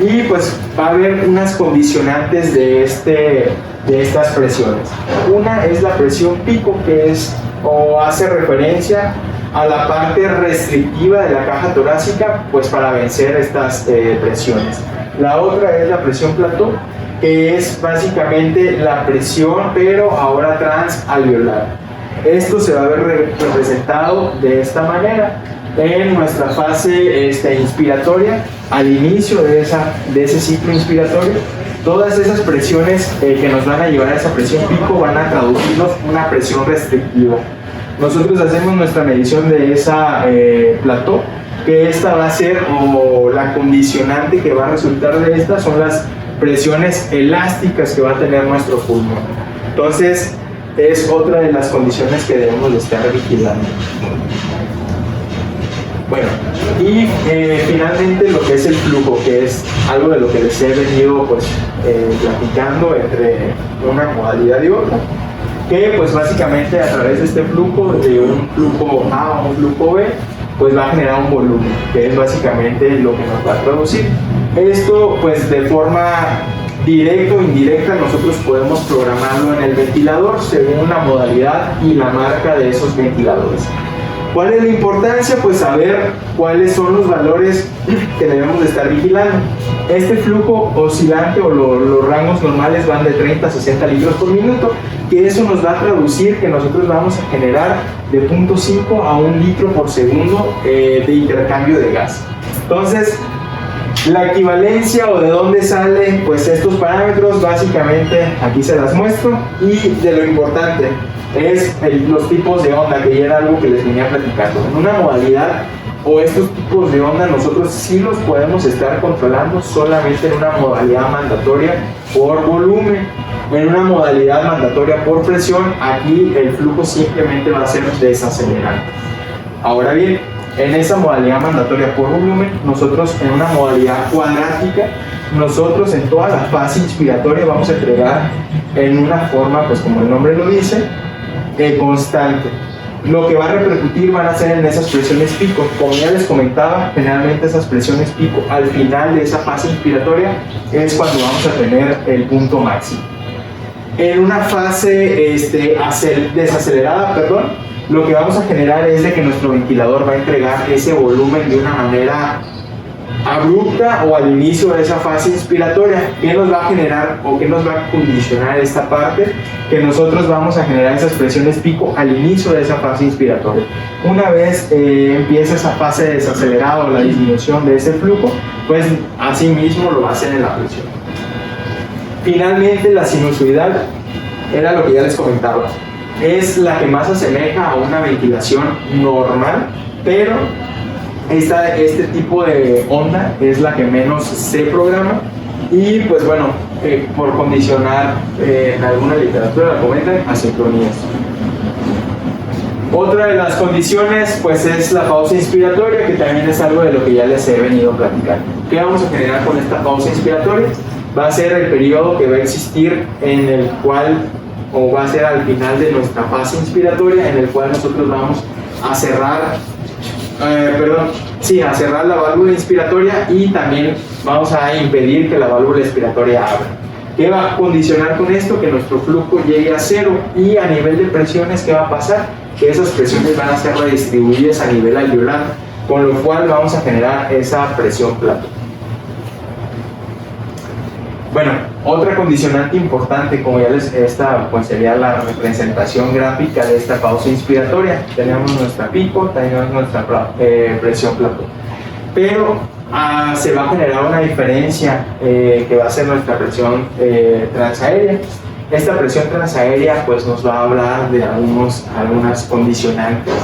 y pues va a haber unas condicionantes de estas presiones. Una es la presión pico, que hace referencia a la parte restrictiva de la caja torácica, pues para vencer estas presiones. La otra es la presión plató, que es básicamente la presión, pero ahora transalveolar. Esto se va a ver representado de esta manera en nuestra fase inspiratoria, al inicio de ese ciclo inspiratorio. Todas esas presiones que nos van a llevar a esa presión pico van a traducirnos una presión restrictiva. Nosotros hacemos nuestra medición de esa plató, que esta va a ser, o la condicionante que va a resultar de esta son las presiones elásticas que va a tener nuestro pulmón. Entonces es otra de las condiciones que debemos de estar vigilando. Bueno, y finalmente lo que es el flujo, que es algo de lo que les he venido pues platicando entre una modalidad y otra, que pues básicamente a través de este flujo, de un flujo A a un flujo B, pues va a generar un volumen, que es básicamente lo que nos va a producir. Esto pues de forma directa o indirecta nosotros podemos programarlo en el ventilador según la modalidad y la marca de esos ventiladores. ¿Cuál es la importancia? Pues saber cuáles son los valores que debemos de estar vigilando. Este flujo oscilante o los rangos normales van de 30 a 60 litros por minuto, que eso nos va a traducir que nosotros vamos a generar de 0.5 a 1 litro por segundo de intercambio de gas. Entonces, la equivalencia o de dónde salen pues estos parámetros, básicamente aquí se las muestro, y de lo importante es los tipos de onda, que ya era algo que les venía platicando. En una modalidad o estos tipos de onda nosotros sí los podemos estar controlando solamente en una modalidad mandatoria por volumen. En una modalidad mandatoria por presión, aquí el flujo simplemente va a ser desacelerante. Ahora bien, en esa modalidad mandatoria por volumen, nosotros en una modalidad cuadrática, nosotros en toda la fase inspiratoria vamos a entregar en una forma, pues como el nombre lo dice, constante. Lo que va a repercutir van a ser en esas presiones pico. Como ya les comentaba, generalmente esas presiones pico al final de esa fase inspiratoria es cuando vamos a tener el punto máximo. En una fase desacelerada, lo que vamos a generar es de que nuestro ventilador va a entregar ese volumen de una manera abrupta o al inicio de esa fase inspiratoria. ¿Qué nos va a generar o qué nos va a condicionar esta parte? Que nosotros vamos a generar esas presiones pico al inicio de esa fase inspiratoria. Una vez empieza esa fase desacelerada o la disminución de ese flujo, pues así mismo lo va a hacer en la presión. Finalmente, la sinusoidal era lo que ya les comentaba. Es la que más asemeja a una ventilación normal, pero este tipo de onda es la que menos se programa y pues bueno, por condicionar en alguna literatura la comentan asincronías. Otra de las condiciones pues es la pausa inspiratoria, que también es algo de lo que ya les he venido platicando. ¿Qué vamos a generar con esta pausa inspiratoria? Va a ser el periodo que va a existir en el cual, o va a ser al final de nuestra fase inspiratoria, en el cual nosotros vamos a cerrar a cerrar la válvula inspiratoria y también vamos a impedir que la válvula expiratoria abra. ¿Qué va a condicionar con esto? Que nuestro flujo llegue a cero, y a nivel de presiones, ¿qué va a pasar? Que esas presiones van a ser redistribuidas a nivel alveolar, con lo cual vamos a generar esa presión plato. Bueno, otra condicionante importante, como ya pues sería la representación gráfica de esta pausa inspiratoria. Tenemos nuestra pico, tenemos nuestra presión plató. Pero se va a generar una diferencia que va a ser nuestra presión transaérea. Esta presión transaérea pues nos va a hablar de algunas condicionantes.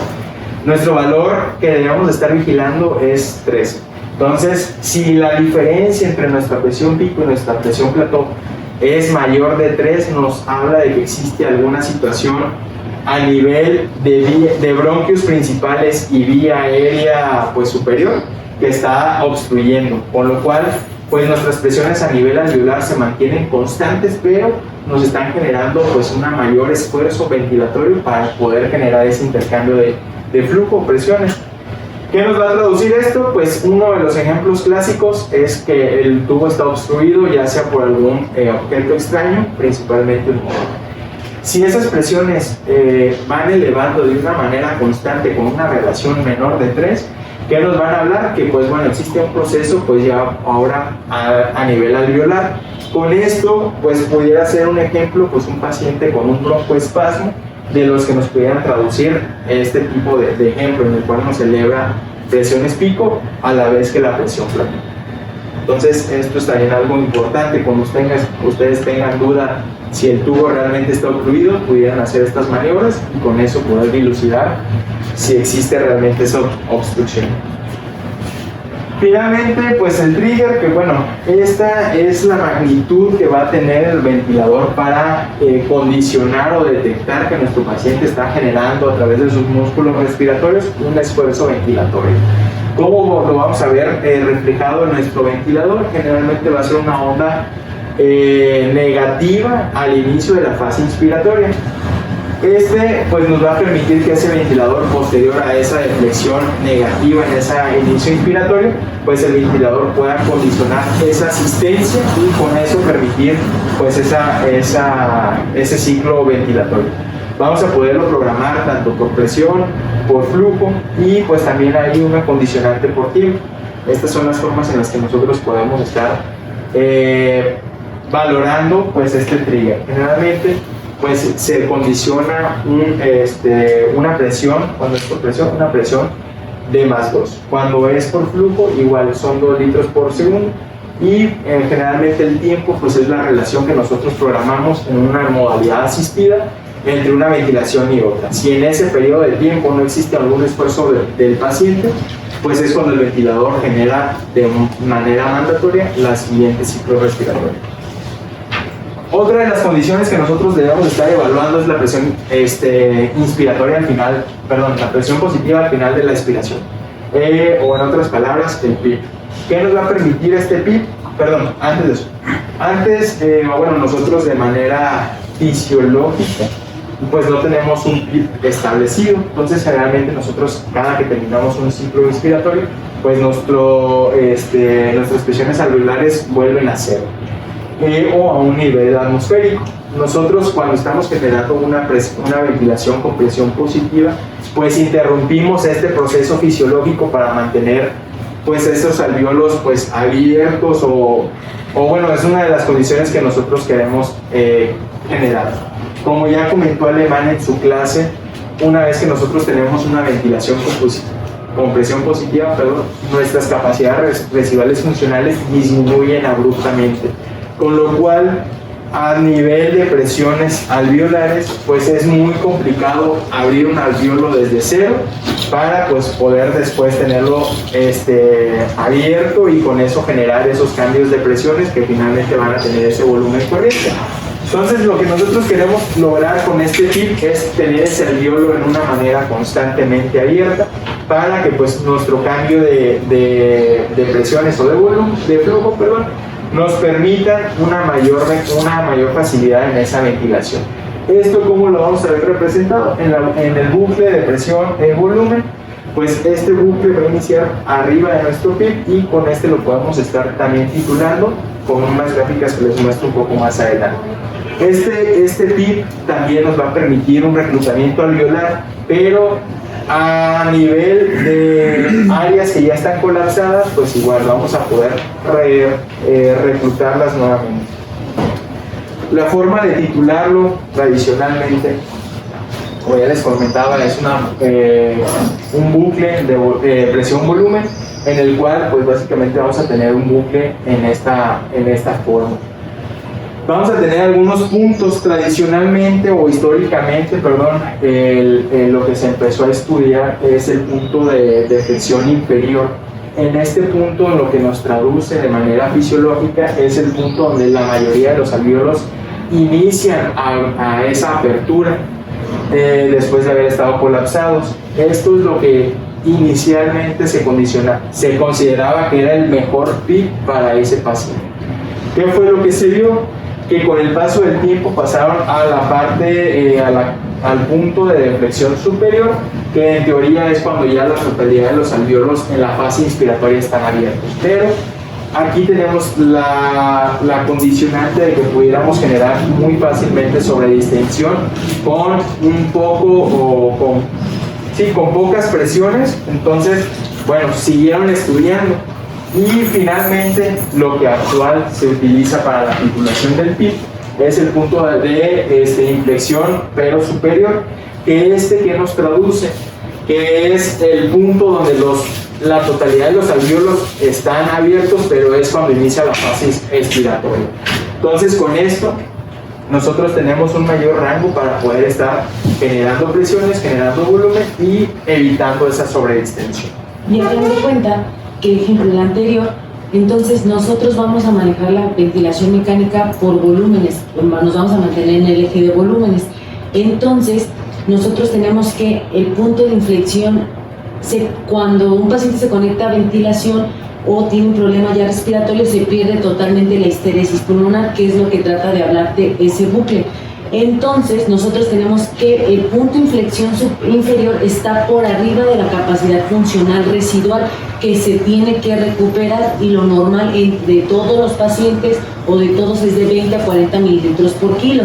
Nuestro valor que debemos estar vigilando es 13. Entonces, si la diferencia entre nuestra presión pico y nuestra presión plató es mayor de 3, nos habla de que existe alguna situación a nivel de bronquios principales y vía aérea pues superior que está obstruyendo, con lo cual pues nuestras presiones a nivel alveolar se mantienen constantes, pero nos están generando pues un mayor esfuerzo ventilatorio para poder generar ese intercambio de flujo o presiones. ¿Qué nos va a traducir esto? Pues uno de los ejemplos clásicos es que el tubo está obstruido, ya sea por algún objeto extraño, principalmente un motor. Si esas presiones van elevando de una manera constante con una relación menor de 3, ¿qué nos van a hablar? Que pues bueno, existe un proceso pues ya ahora a nivel alveolar. Con esto pues pudiera ser un ejemplo pues un paciente con un broncoespasmo, de los que nos pudieran traducir este tipo de ejemplo, en el cual nos eleva presiones pico a la vez que la presión plató. Entonces esto es también algo importante. Cuando ustedes tengan duda si el tubo realmente está obstruido, pudieran hacer estas maniobras y con eso poder dilucidar si existe realmente esa obstrucción. Finalmente, pues el trigger, que bueno, esta es la magnitud que va a tener el ventilador para condicionar o detectar que nuestro paciente está generando a través de sus músculos respiratorios un esfuerzo ventilatorio. ¿Cómo lo vamos a ver reflejado en nuestro ventilador? Generalmente va a ser una onda negativa al inicio de la fase inspiratoria. Pues nos va a permitir que ese ventilador, posterior a esa deflexión negativa en ese inicio inspiratorio, pues el ventilador pueda condicionar esa asistencia y con eso permitir pues ese ciclo ventilatorio. Vamos a poderlo programar tanto por presión, por flujo, y pues también hay una condicionante por tiempo. Estas son las formas en las que nosotros podemos estar valorando pues este trigger. Generalmente pues se condiciona una presión, cuando es por presión, una presión de +2. Cuando es por flujo, igual son 2 litros por segundo, y generalmente el tiempo pues es la relación que nosotros programamos en una modalidad asistida entre una ventilación y otra. Si en ese periodo de tiempo no existe algún esfuerzo del paciente, pues es cuando el ventilador genera de manera mandatoria la siguiente ciclo respiratorio. Otra de las condiciones que nosotros debemos estar evaluando es la presión inspiratoria al final, la presión positiva al final de la expiración. o en otras palabras, el PIP. ¿Qué nos va a permitir este PIP? Perdón, antes de eso. Bueno, nosotros de manera fisiológica, pues no tenemos un PIP establecido. Entonces, generalmente nosotros, cada que terminamos un ciclo respiratorio, pues nuestras presiones alveolares vuelven a cero o a un nivel atmosférico. Nosotros, cuando estamos generando una ventilación con presión positiva, pues interrumpimos este proceso fisiológico para mantener pues esos alvéolos pues abiertos o bueno, es una de las condiciones que nosotros queremos generar. Como ya comentó Alemán en su clase, una vez que nosotros tenemos una ventilación con presión positiva, nuestras capacidades residuales funcionales disminuyen abruptamente, con lo cual a nivel de presiones alveolares pues es muy complicado abrir un alvéolo desde cero para pues poder después tenerlo abierto y con eso generar esos cambios de presiones que finalmente van a tener ese volumen correcto. Entonces, lo que nosotros queremos lograr con este PIP es tener ese alvéolo en una manera constantemente abierta para que pues nuestro cambio de presiones o de flujo, nos permita una mayor facilidad en esa ventilación. ¿Esto cómo lo vamos a ver representado? En el bucle de presión y volumen, pues este bucle va a iniciar arriba de nuestro PIP y con este lo podemos estar también titulando con unas gráficas que les muestro un poco más adelante. Este PIP también nos va a permitir un reclutamiento alveolar, pero a nivel de áreas que ya están colapsadas, pues igual vamos a poder reclutarlas nuevamente. La forma de titularlo tradicionalmente, como ya les comentaba, es un bucle de presión-volumen, en el cual pues básicamente vamos a tener un bucle en esta forma. Vamos a tener algunos puntos tradicionalmente o históricamente, lo que se empezó a estudiar es el punto de deflexión inferior. En este punto, lo que nos traduce de manera fisiológica es el punto donde la mayoría de los alvéolos inician a esa apertura después de haber estado colapsados. Esto es lo que inicialmente se consideraba que era el mejor PIP para ese paciente. ¿Qué fue lo que se vio? Que con el paso del tiempo pasaron a la parte, al punto de deflexión superior, que en teoría es cuando ya la totalidad de los alvéolos en la fase inspiratoria están abiertos. Pero aquí tenemos la condicionante de que pudiéramos generar muy fácilmente sobredistensión con con pocas presiones. Entonces, bueno, siguieron estudiando. Y finalmente, lo que actual se utiliza para la titulación del PIP es el punto de inflexión pero superior, que nos traduce, que es el punto donde la totalidad de los alvéolos están abiertos, pero es cuando inicia la fase expiratoria. Entonces, con esto, nosotros tenemos un mayor rango para poder estar generando presiones, generando volumen y evitando esa sobredistensión. Y teniendo en cuenta que, ejemplo, el anterior, entonces nosotros vamos a manejar la ventilación mecánica por volúmenes, nos vamos a mantener en el eje de volúmenes. Entonces, nosotros tenemos que el punto de inflexión, cuando un paciente se conecta a ventilación o tiene un problema ya respiratorio, se pierde totalmente la histeresis pulmonar, que es lo que trata de hablar de ese bucle. Entonces, nosotros tenemos que el punto de inflexión inferior está por arriba de la capacidad funcional residual que se tiene que recuperar, y lo normal de todos los pacientes o de todos es de 20 a 40 mililitros por kilo.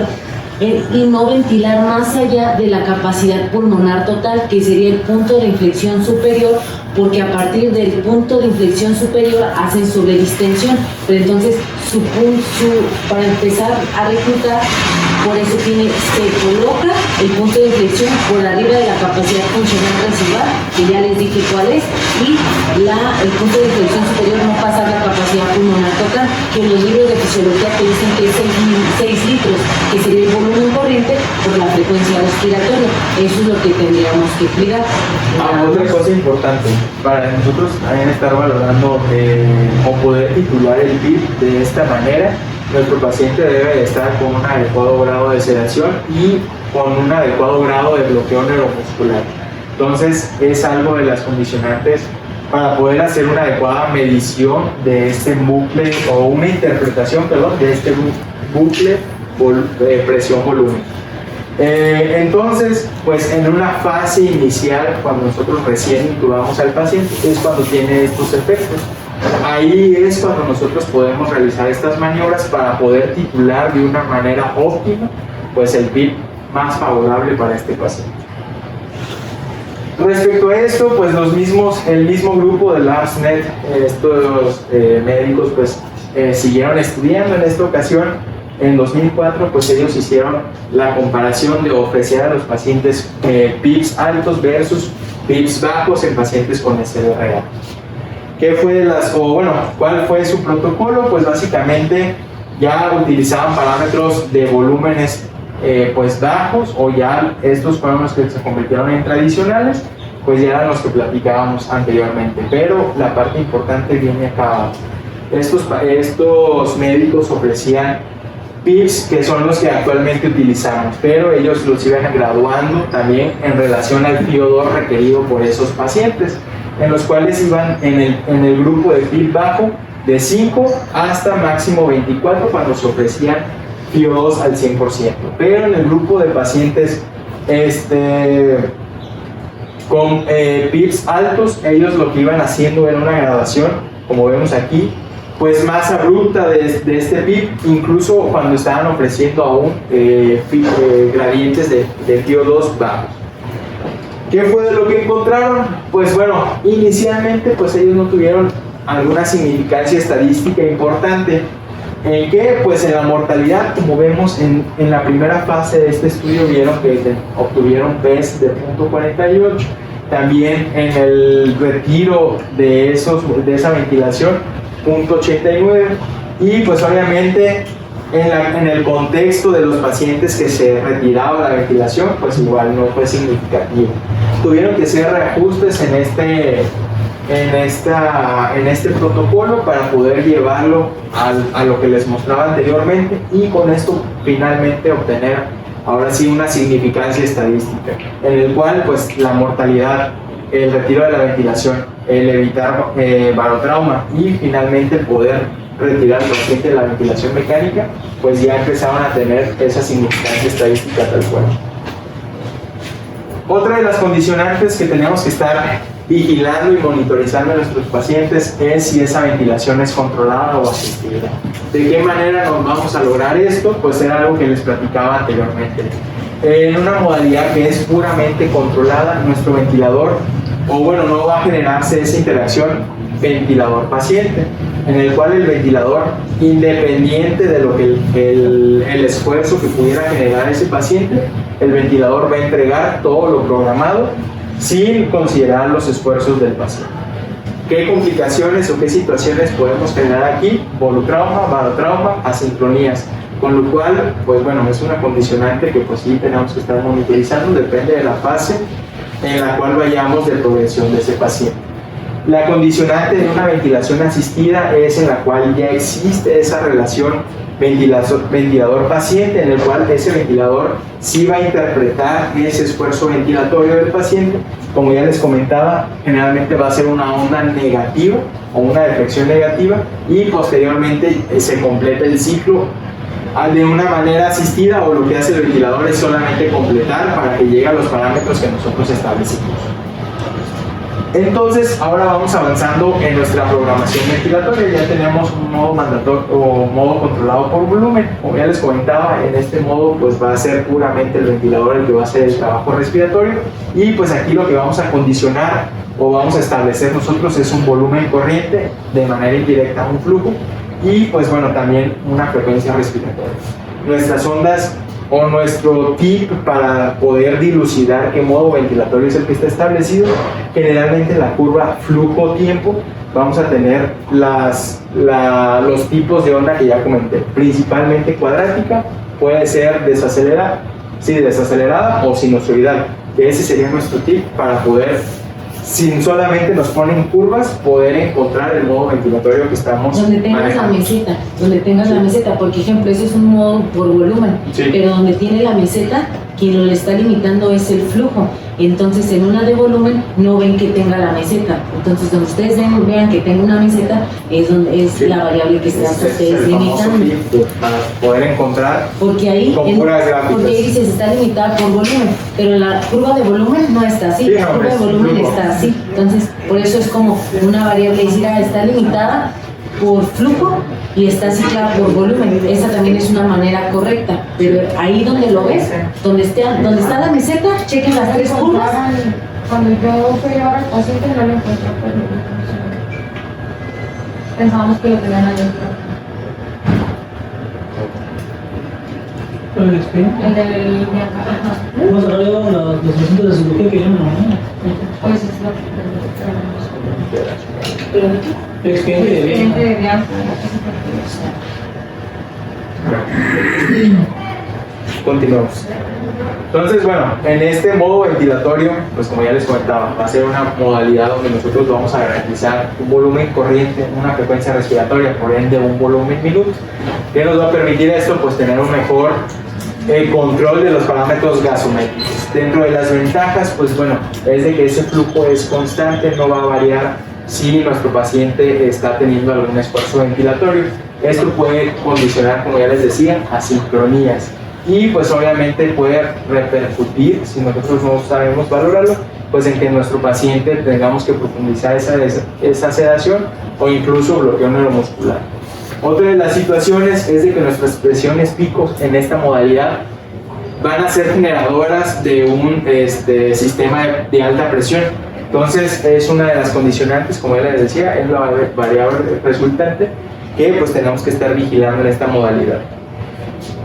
Y no ventilar más allá de la capacidad pulmonar total, que sería el punto de inflexión superior, porque a partir del punto de inflexión superior hacen sobredistensión, pero entonces para empezar a reclutar, por eso se coloca el punto de inflexión por arriba de la capacidad funcional residual, que ya les dije cuál es, y el punto de inflexión superior no pasa la capacidad pulmonar total, que en los libros de fisiología te dicen que es 6 litros, que sería el volumen corriente por la frecuencia respiratoria. Eso es lo que tendríamos que cuidar. Otra cosa importante, para nosotros también estar valorando o poder titular el PIP de esta manera, nuestro paciente debe estar con un adecuado grado de sedación y con un adecuado grado de bloqueo neuromuscular. Entonces, es algo de las condicionantes para poder hacer una adecuada medición de este bucle o una interpretación, perdón, de este bucle presión-volumen. Entonces, pues en una fase inicial, cuando nosotros recién intubamos al paciente, es cuando tiene estos efectos. Ahí es cuando nosotros podemos realizar estas maniobras para poder titular de una manera óptima, pues el PIP más favorable para este paciente. Respecto a esto, pues el mismo grupo de LabsNet, estos médicos, pues siguieron estudiando en esta ocasión. En 2004, pues ellos hicieron la comparación de ofrecer a los pacientes PIPs altos versus PIPs bajos en pacientes con SDRA. ¿Cuál fue su protocolo? Pues básicamente ya utilizaban parámetros de volúmenes pues bajos, o ya estos fueron los que se convirtieron en tradicionales, pues ya eran los que platicábamos anteriormente. Pero la parte importante viene acá. Estos médicos ofrecían PIPs que son los que actualmente utilizamos, pero ellos los iban graduando también en relación al FiO2 requerido por esos pacientes, en los cuales iban en el grupo de PIP bajo de 5 hasta máximo 24 cuando se ofrecían FiO2 al 100%, pero en el grupo de pacientes con PIPs altos, ellos lo que iban haciendo era una graduación, como vemos aquí, pues más abrupta de este PIP, incluso cuando estaban ofreciendo aún gradientes de FiO2 bajos. ¿Qué fue de lo que encontraron? Pues bueno, inicialmente pues ellos no tuvieron alguna significancia estadística importante. ¿En qué? Pues en la mortalidad, como vemos en la primera fase de este estudio, vieron que obtuvieron PES de 0.48. También en el retiro de esa ventilación, 0.89, y pues obviamente en el contexto de los pacientes que se retiraba la ventilación, pues igual no fue significativo. Tuvieron que hacer reajustes en este protocolo para poder llevarlo a lo que les mostraba anteriormente, y con esto finalmente obtener ahora sí una significancia estadística, en el cual pues la mortalidad, el retiro de la ventilación, el evitar barotrauma y finalmente el poder retirar al paciente de la ventilación mecánica, pues ya empezaban a tener esa significancia estadística tal cual. Otra de las condicionantes que tenemos que estar vigilando y monitorizando a nuestros pacientes es si esa ventilación es controlada o asistida. ¿De qué manera nos vamos a lograr esto? Pues era algo que les platicaba anteriormente. En una modalidad que es puramente controlada, nuestro ventilador, no va a generarse esa interacción ventilador-paciente, en el cual el ventilador, independiente de lo que el esfuerzo que pudiera generar ese paciente, el ventilador va a entregar todo lo programado sin considerar los esfuerzos del paciente. ¿Qué complicaciones o qué situaciones podemos generar aquí? Volutrauma, barotrauma, asincronías. Con lo cual, pues bueno, es una condicionante que pues sí tenemos que estar monitorizando, depende de la fase en la cual vayamos de progresión de ese paciente. La condicionante de una ventilación asistida es en la cual ya existe esa relación ventilador-paciente, en el cual ese ventilador sí va a interpretar ese esfuerzo ventilatorio del paciente. Como ya les comentaba, generalmente va a ser una onda negativa o una deflexión negativa, y posteriormente se completa el ciclo de una manera asistida, o lo que hace el ventilador es solamente completar para que llegue a los parámetros que nosotros establecimos. Entonces, ahora vamos avanzando en nuestra programación ventilatoria. Ya tenemos un modo mandatorio o modo controlado por volumen. Como ya les comentaba, en este modo pues va a ser puramente el ventilador el que va a hacer el trabajo respiratorio, y pues aquí lo que vamos a condicionar o vamos a establecer nosotros es un volumen corriente, de manera indirecta un flujo, y pues bueno, también una frecuencia respiratoria. Nuestras ondas o nuestro tip para poder dilucidar qué modo ventilatorio es el que está establecido, generalmente en la curva flujo-tiempo vamos a tener los tipos de onda que ya comenté, principalmente cuadrática, puede ser desacelerada o sinusoidal, que ese sería nuestro tip para poder, sin solamente nos ponen curvas, poder encontrar el modo ventilatorio que estamos donde tengas manejando. la meseta, por ejemplo, ese es un modo por volumen, Sí. pero donde tiene la meseta quien lo le está limitando es el flujo. Entonces, en una de volumen no ven que tenga la meseta. Entonces, donde ustedes vean que tenga una meseta, es donde es la variable que están ustedes limitando. Para poder encontrar porque ahí, con puras gráficas. porque ahí dice, está limitada por volumen, pero la curva de volumen no está así. Sí, La curva de volumen flujo. está así. Entonces, por eso es como una variable, decir, está limitada por flujo y está ciclada por volumen. Esa también es una manera correcta, pero ahí donde lo ves, donde está la meseta, chequen las tres curvas. Cuando yo fui a llevar al paciente no lo encontré, pero pensábamos que lo tenían adentro. ¿El expediente? El del de acá, ajá. Hemos arreglado los pacientes de cirugía que llaman, ¿no? Pues es lo que El expediente de bien. de Bianca. Continuamos. Entonces, bueno, en este modo ventilatorio, pues como ya les comentaba, va a ser una modalidad donde nosotros vamos a garantizar un volumen corriente, una frecuencia respiratoria, por ende un volumen minuto. ¿Qué nos va a permitir esto? Pues tener un mejor control de los parámetros gasométricos. Dentro de las ventajas, pues bueno, es de que ese flujo es constante, no va a variar si nuestro paciente está teniendo algún esfuerzo ventilatorio. Esto puede condicionar, como ya les decía, a sincronías. Y pues obviamente puede repercutir, si nosotros no sabemos valorarlo, pues en que nuestro paciente tengamos que profundizar esa sedación o incluso bloqueo neuromuscular. Otra de las situaciones es de que nuestras presiones picos en esta modalidad van a ser generadoras de un sistema de alta presión. Entonces es una de las condicionantes, como ya les decía, es la variable resultante que pues tenemos que estar vigilando en esta modalidad.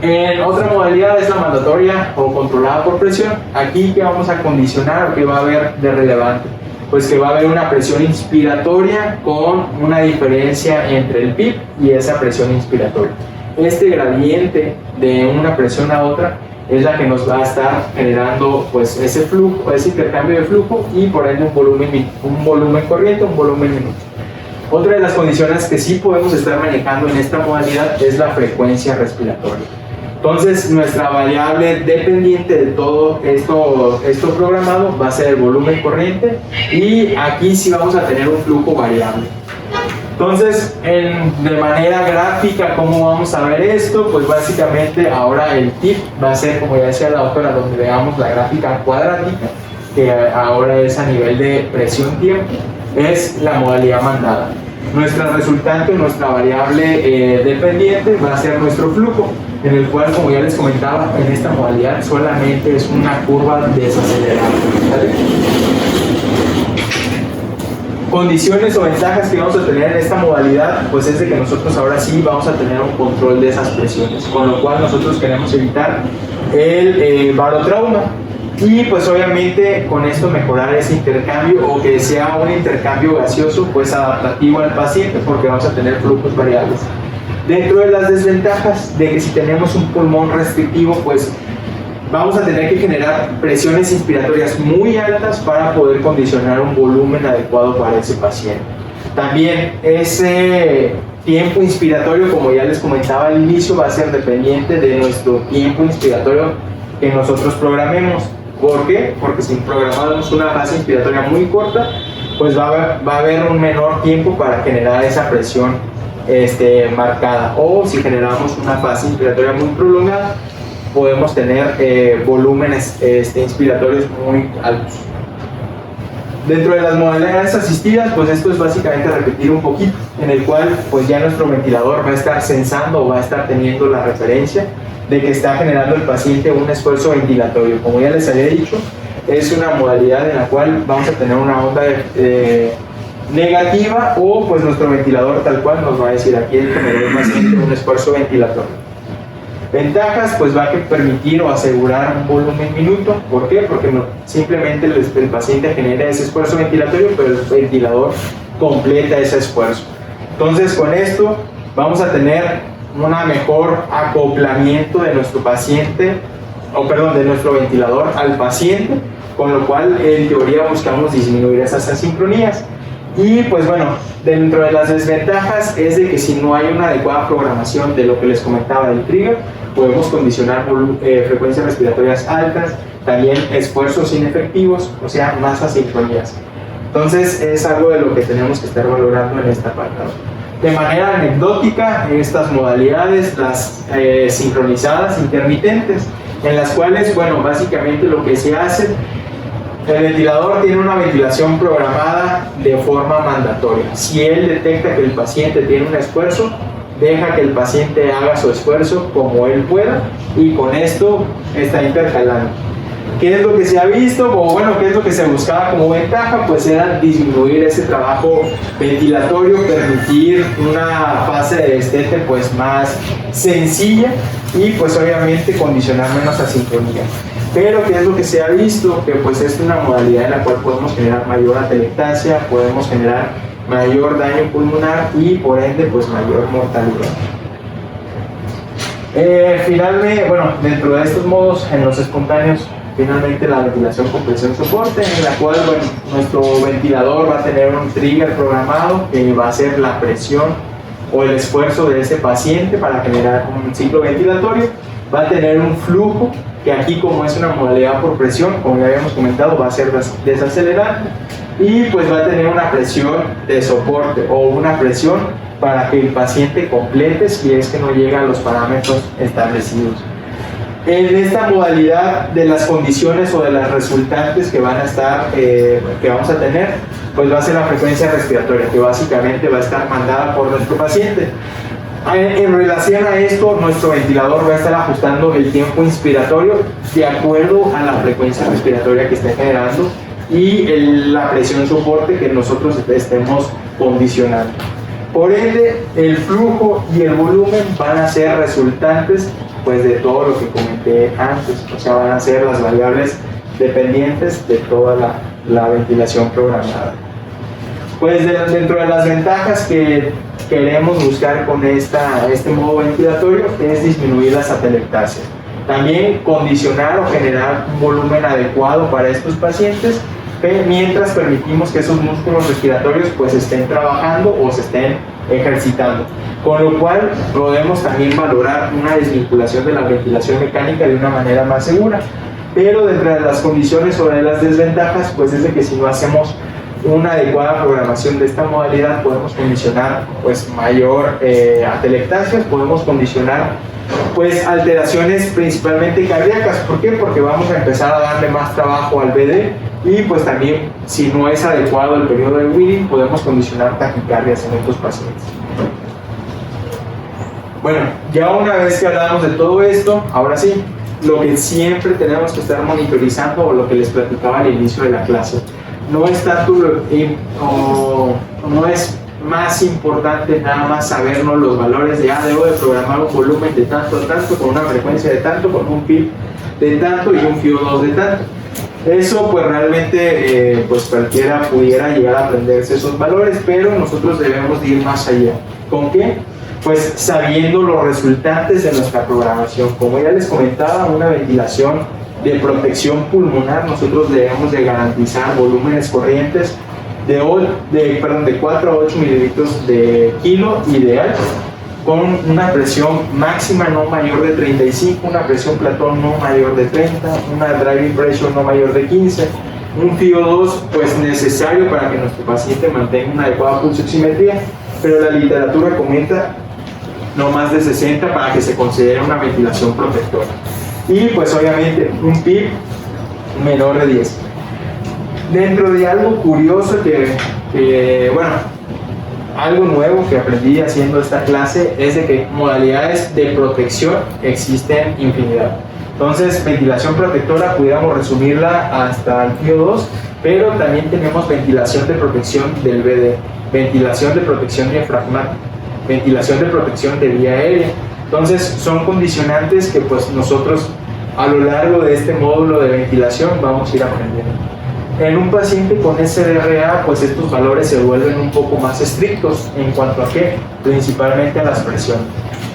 En otra modalidad es la mandatoria o controlada por presión. Aquí, ¿qué vamos a condicionar o qué va a haber de relevante? Pues que va a haber una presión inspiratoria con una diferencia entre el PIB y esa presión inspiratoria. Este gradiente de una presión a otra es la que nos va a estar generando pues ese flujo, ese intercambio de flujo y por ende un volumen corriente, un volumen minuto. Otra de las condiciones que sí podemos estar manejando en esta modalidad es la frecuencia respiratoria. Entonces, nuestra variable dependiente de todo esto programado va a ser el volumen corriente y aquí sí vamos a tener un flujo variable. Entonces, de manera gráfica, ¿cómo vamos a ver esto? Pues básicamente ahora el tip va a ser, como ya decía la doctora, donde veamos la gráfica cuadrática, que ahora es a nivel de presión-tiempo, es la modalidad mandada. Nuestra resultante, nuestra variable dependiente va a ser nuestro flujo, en el cual, como ya les comentaba, en esta modalidad solamente es una curva desacelerada. ¿Vale? Condiciones o ventajas que vamos a tener en esta modalidad, pues es de que nosotros ahora sí vamos a tener un control de esas presiones, con lo cual nosotros queremos evitar el barotrauma y pues obviamente con esto mejorar ese intercambio o que sea un intercambio gaseoso pues adaptativo al paciente porque vamos a tener flujos variables. Dentro de las desventajas de que si tenemos un pulmón restrictivo pues vamos a tener que generar presiones inspiratorias muy altas para poder condicionar un volumen adecuado para ese paciente. También ese tiempo inspiratorio, como ya les comentaba al inicio, va a ser dependiente de nuestro tiempo inspiratorio que nosotros programemos. ¿Por qué? Porque si programamos una fase inspiratoria muy corta, pues va a haber un menor tiempo para generar esa presión marcada. O si generamos una fase inspiratoria muy prolongada, podemos tener volúmenes inspiratorios muy altos. Dentro de las modalidades asistidas, pues esto es básicamente repetir un poquito, en el cual pues ya nuestro ventilador va a estar sensando o va a estar teniendo la referencia de que está generando el paciente un esfuerzo ventilatorio. Como ya les había dicho, es una modalidad en la cual vamos a tener una onda negativa o pues nuestro ventilador tal cual nos va a decir aquí generó el paciente un esfuerzo ventilatorio. Ventajas, pues va a permitir o asegurar un volumen minuto. ¿Por qué? Porque simplemente el paciente genera ese esfuerzo ventilatorio, pero el ventilador completa ese esfuerzo. Entonces, con esto vamos a tener un mejor acoplamiento de nuestro paciente, de nuestro ventilador al paciente, con lo cual en teoría buscamos disminuir esas asincronías. Y pues bueno, dentro de las desventajas es de que si no hay una adecuada programación de lo que les comentaba del trigger, podemos condicionar frecuencias respiratorias altas, también esfuerzos inefectivos, o sea, más asincronías. Entonces es algo de lo que tenemos que estar valorando en esta parte. De manera anecdótica, estas modalidades, las sincronizadas intermitentes, en las cuales, bueno, básicamente lo que se hace, el ventilador tiene una ventilación programada de forma mandatoria. Si él detecta que el paciente tiene un esfuerzo, deja que el paciente haga su esfuerzo como él pueda y con esto está intercalando. ¿Qué es lo que se ha visto? O bueno, ¿qué es lo que se buscaba como ventaja? Pues era disminuir ese trabajo ventilatorio, permitir una fase de destete pues más sencilla y pues obviamente condicionar menos asincronía. Pero ¿qué es lo que se ha visto? Que pues es una modalidad en la cual podemos generar mayor atelectasia, podemos generar mayor daño pulmonar y por ende pues mayor mortalidad. Finalmente, bueno, dentro de estos modos en los espontáneos, finalmente la ventilación con presión soporte, en la cual bueno, nuestro ventilador va a tener un trigger programado que va a ser la presión o el esfuerzo de ese paciente para generar un ciclo ventilatorio, va a tener un flujo que aquí, como es una modalidad por presión, como ya habíamos comentado, va a ser desacelerante y pues va a tener una presión de soporte o una presión para que el paciente complete si es que no llega a los parámetros establecidos. En esta modalidad de las condiciones o de las resultantes que van a estar, que vamos a tener, pues va a ser la frecuencia respiratoria, que básicamente va a estar mandada por nuestro paciente. En relación a esto, nuestro ventilador va a estar ajustando el tiempo inspiratorio de acuerdo a la frecuencia respiratoria que esté generando y la presión soporte que nosotros estemos condicionando. Por ende, el flujo y el volumen van a ser resultantes pues, de todo lo que comenté antes, o sea, van a ser las variables dependientes de toda la ventilación programada. Pues dentro de las ventajas que queremos buscar con este modo ventilatorio es disminuir las atelectasias. También condicionar o generar un volumen adecuado para estos pacientes mientras permitimos que esos músculos respiratorios pues estén trabajando o se estén ejercitando. Con lo cual podemos también valorar una desvinculación de la ventilación mecánica de una manera más segura. Pero dentro de las condiciones o de las desventajas pues es de que si no hacemos una adecuada programación de esta modalidad podemos condicionar pues mayor atelectasias, podemos condicionar pues alteraciones principalmente cardíacas. ¿Por qué? Porque vamos a empezar a darle más trabajo al BD y pues también si no es adecuado el periodo de Wheeling podemos condicionar taquicardias en estos pacientes. Bueno, ya una vez que hablamos de todo esto, ahora sí, lo que siempre tenemos que estar monitorizando o lo que les platicaba al inicio de la clase. No es tanto no es más importante nada más sabernos los valores de debo de programar un volumen de tanto a tanto, con una frecuencia de tanto, con un PIB de tanto y un FIO2 de tanto. Eso pues realmente pues cualquiera pudiera llegar a aprenderse esos valores, pero nosotros debemos de ir más allá. ¿Con qué? Pues sabiendo los resultantes de nuestra programación. Como ya les comentaba, una ventilación de protección pulmonar, nosotros debemos de garantizar volúmenes corrientes de 4 a 8 mililitros de kilo ideal, con una presión máxima no mayor de 35, una presión platón no mayor de 30, una driving pressure no mayor de 15, un FIO2 pues necesario para que nuestro paciente mantenga una adecuada pulsoximetría, pero la literatura comenta no más de 60 para que se considere una ventilación protectora. Y pues obviamente un PIB menor de 10. Dentro de algo curioso bueno, algo nuevo que aprendí haciendo esta clase es de que modalidades de protección existen infinidad. Entonces, ventilación protectora pudiéramos resumirla hasta el FIO2, pero también tenemos ventilación de protección del BD, ventilación de protección diafragmática, ventilación de protección de vía aérea. Entonces son condicionantes que pues nosotros a lo largo de este módulo de ventilación vamos a ir aprendiendo. En un paciente con SDRA pues estos valores se vuelven un poco más estrictos en cuanto a qué, principalmente a las presiones,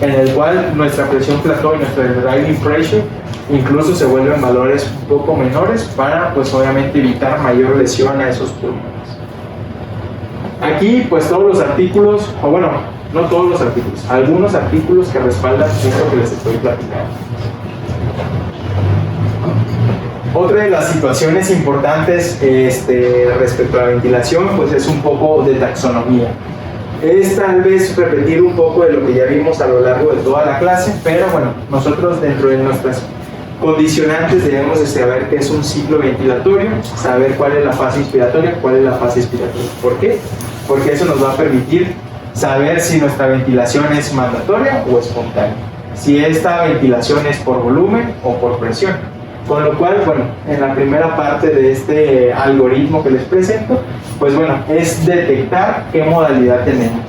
en el cual nuestra presión platón y nuestra driving pressure incluso se vuelven valores un poco menores para pues obviamente evitar mayor lesión a esos pulmones. Aquí pues todos los artículos, o bueno, no todos los artículos, algunos artículos que respaldan esto que les estoy platicando. Otra de las situaciones importantes respecto a la ventilación pues es un poco de taxonomía. Es tal vez repetir un poco de lo que ya vimos a lo largo de toda la clase, pero bueno, nosotros dentro de nuestras condicionantes debemos de saber qué es un ciclo ventilatorio, saber cuál es la fase inspiratoria, cuál es la fase expiratoria. ¿Por qué? Porque eso nos va a permitir saber si nuestra ventilación es mandatoria o espontánea, si esta ventilación es por volumen o por presión. Con lo cual, bueno, en la primera parte de este algoritmo que les presento, pues bueno, es detectar qué modalidad tenemos.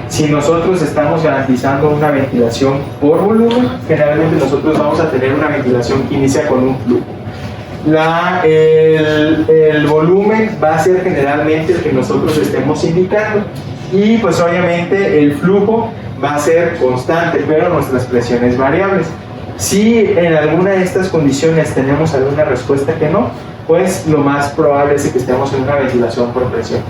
Si nosotros estamos garantizando una ventilación por volumen, generalmente nosotros vamos a tener una ventilación que inicia con un flujo. El volumen va a ser generalmente el que nosotros estemos indicando y pues obviamente el flujo va a ser constante, pero nuestras presiones variables. Si en alguna de estas condiciones tenemos alguna respuesta que no, pues lo más probable es que estemos en una ventilación por presión.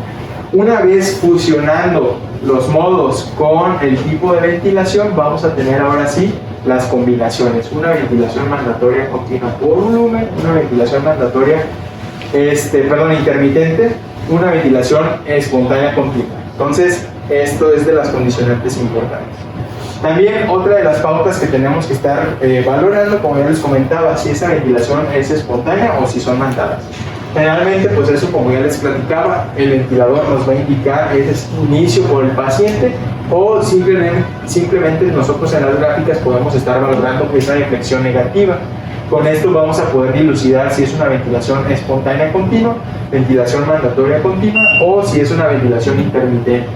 Una vez fusionando los modos con el tipo de ventilación, vamos a tener ahora sí las combinaciones. Una ventilación mandatoria continua por volumen, una ventilación mandatoria, intermitente, una ventilación espontánea continua. Entonces, esto es de las condicionantes importantes. También otra de las pautas que tenemos que estar valorando, como ya les comentaba, si esa ventilación es espontánea o si son mandadas. Generalmente, pues eso, como ya les platicaba, el ventilador nos va a indicar ese inicio por el paciente o simplemente nosotros en las gráficas podemos estar valorando que es una inflexión negativa. Con esto vamos a poder dilucidar si es una ventilación espontánea continua, ventilación mandatoria continua o si es una ventilación intermitente.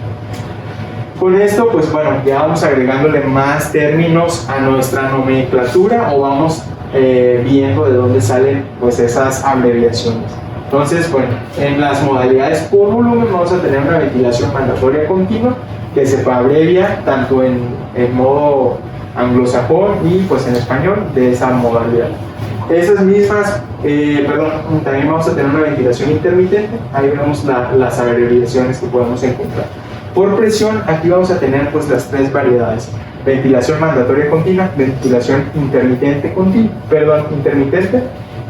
Con esto, pues bueno, ya vamos agregándole más términos a nuestra nomenclatura o vamos viendo de dónde salen pues esas abreviaciones. Entonces, bueno, en las modalidades por volumen vamos a tener una ventilación mandatoria continua que se abrevia tanto en modo anglosajón y pues en español de esa modalidad. Esas mismas, también vamos a tener una ventilación intermitente, ahí vemos las abreviaciones que podemos encontrar. Por presión, aquí vamos a tener pues las tres variedades: ventilación mandatoria continua, ventilación intermitente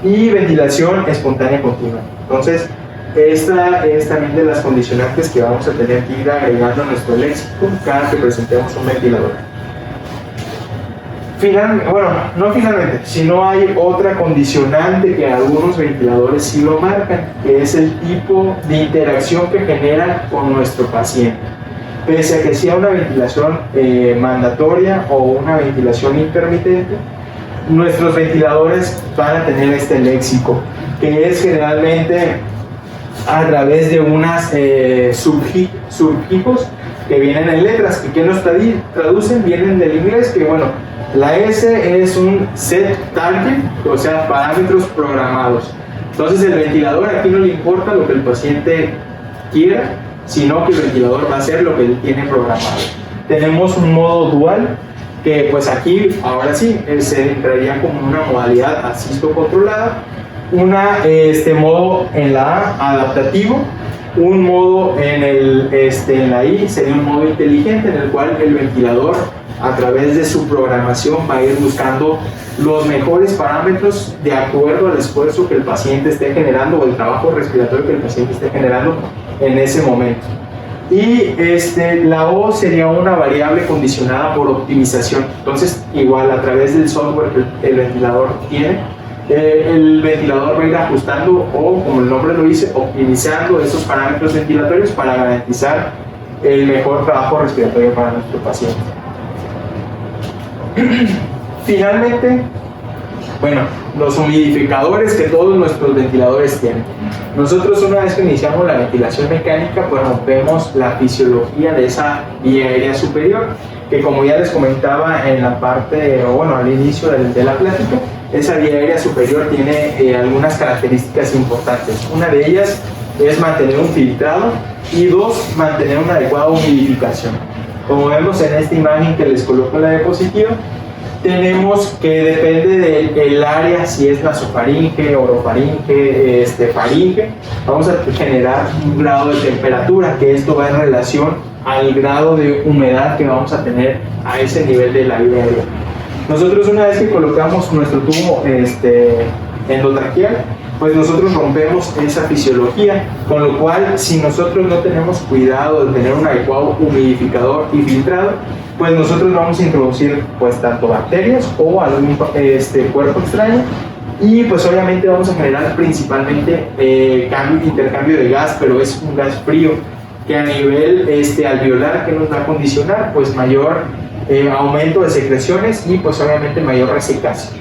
y ventilación espontánea continua. Entonces, esta es también de las condicionantes que vamos a tener que ir agregando a nuestro léxico cada que presentemos un ventilador. Finalmente, si no hay otra condicionante que algunos ventiladores sí lo marcan, que es el tipo de interacción que genera con nuestro paciente. Pese a que sea una ventilación mandatoria o una ventilación intermitente, nuestros ventiladores van a tener este léxico, que es generalmente a través de unas sufijos que vienen en letras, y que nos traducen, vienen del inglés, que bueno, la S es un set target, o sea, parámetros programados. Entonces el ventilador aquí no le importa lo que el paciente quiera, sino que el ventilador va a hacer lo que él tiene programado. Tenemos un modo dual, que pues aquí, ahora sí, se entraría como una modalidad asisto controlada, modo en la A, adaptativo, un modo en la I, sería un modo inteligente, en el cual el ventilador, a través de su programación, va a ir buscando los mejores parámetros de acuerdo al esfuerzo que el paciente esté generando o el trabajo respiratorio que el paciente esté generando en ese momento. Y la O sería una variable condicionada por optimización. Entonces, igual a través del software que el ventilador tiene, el ventilador va a ir ajustando o, como el nombre lo dice, optimizando esos parámetros ventilatorios para garantizar el mejor trabajo respiratorio para nuestro paciente. Finalmente, bueno, los humidificadores que todos nuestros ventiladores tienen. Nosotros, una vez que iniciamos la ventilación mecánica, pues vemos la fisiología de esa vía aérea superior, que como ya les comentaba en la parte, o bueno, al inicio de la plática, esa vía aérea superior tiene algunas características importantes. Una de ellas es mantener un filtrado y dos, mantener una adecuada humidificación. Como vemos en esta imagen que les coloco en la diapositiva, tenemos que depende del área, si es nasofaringe, orofaringe, faringe, vamos a generar un grado de temperatura, que esto va en relación al grado de humedad que vamos a tener a ese nivel de la vía aérea. Nosotros una vez que colocamos nuestro tubo endotraqueal, pues nosotros rompemos esa fisiología, con lo cual si nosotros no tenemos cuidado de tener un adecuado humidificador y filtrado, pues nosotros vamos a introducir pues tanto bacterias o algún cuerpo extraño, y pues obviamente vamos a generar principalmente intercambio de gas, pero es un gas frío que a nivel alveolar, que nos va a condicionar pues mayor aumento de secreciones y pues obviamente mayor resecación.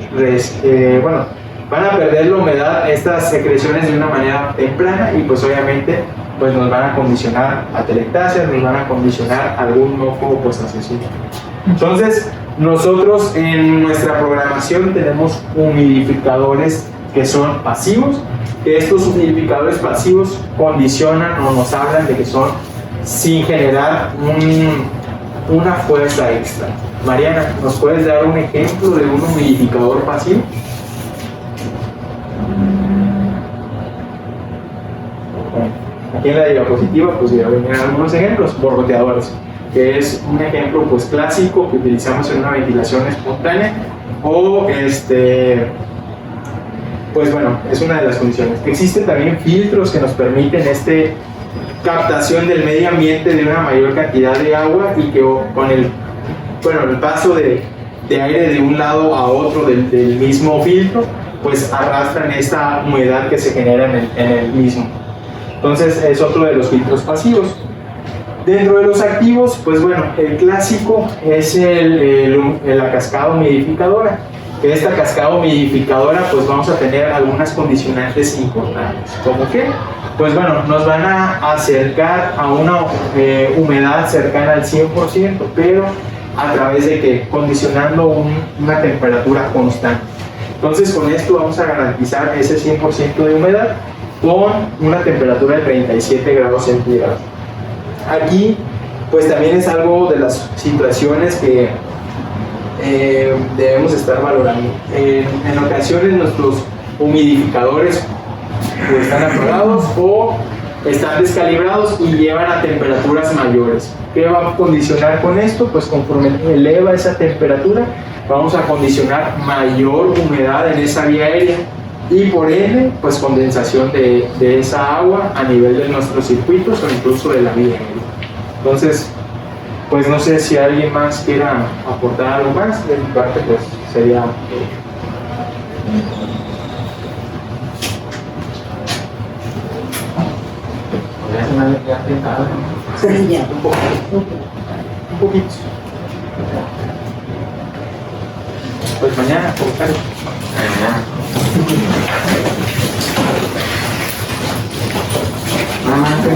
Van a perder la humedad estas secreciones de una manera temprana, y pues obviamente pues nos van a condicionar atelectasias, nos van a condicionar algún moco pues asesino. Entonces nosotros en nuestra programación tenemos humidificadores que son pasivos, que estos humidificadores pasivos condicionan o nos hablan de que son sin generar una fuerza extra. Mariana, ¿nos puedes dar un ejemplo de un humidificador pasivo? Aquí en la diapositiva pues ya vienen algunos ejemplos. Borboteadores, que es un ejemplo pues clásico que utilizamos en una ventilación espontánea, o pues bueno, es una de las condiciones. Existen también filtros que nos permiten captación del medio ambiente de una mayor cantidad de agua, y que con el paso de aire de un lado a otro del mismo filtro pues arrastran esta humedad que se genera en el mismo. Entonces es otro de los filtros pasivos. Dentro de los activos, pues bueno, el clásico es la cascada humidificadora. Que esta cascada humidificadora pues vamos a tener algunas condicionantes importantes. ¿Cómo qué? Pues bueno, nos van a acercar a una humedad cercana al 100%, pero a través de que condicionando una temperatura constante. Entonces con esto vamos a garantizar ese 100% de humedad con una temperatura de 37 grados centígrados. Aquí pues también es algo de las situaciones que debemos estar valorando. En ocasiones nuestros humidificadores están apagados o están descalibrados y llevan a temperaturas mayores. ¿Qué va a condicionar con esto? Pues conforme eleva esa temperatura, vamos a condicionar mayor humedad en esa vía aérea, y por ende, pues condensación de esa agua a nivel de nuestros circuitos o incluso de la vía aérea. Entonces, pues no sé si alguien más quiera aportar algo más. De mi parte, pues sería... Un poquito. Pues mañana, por tarde. Nada más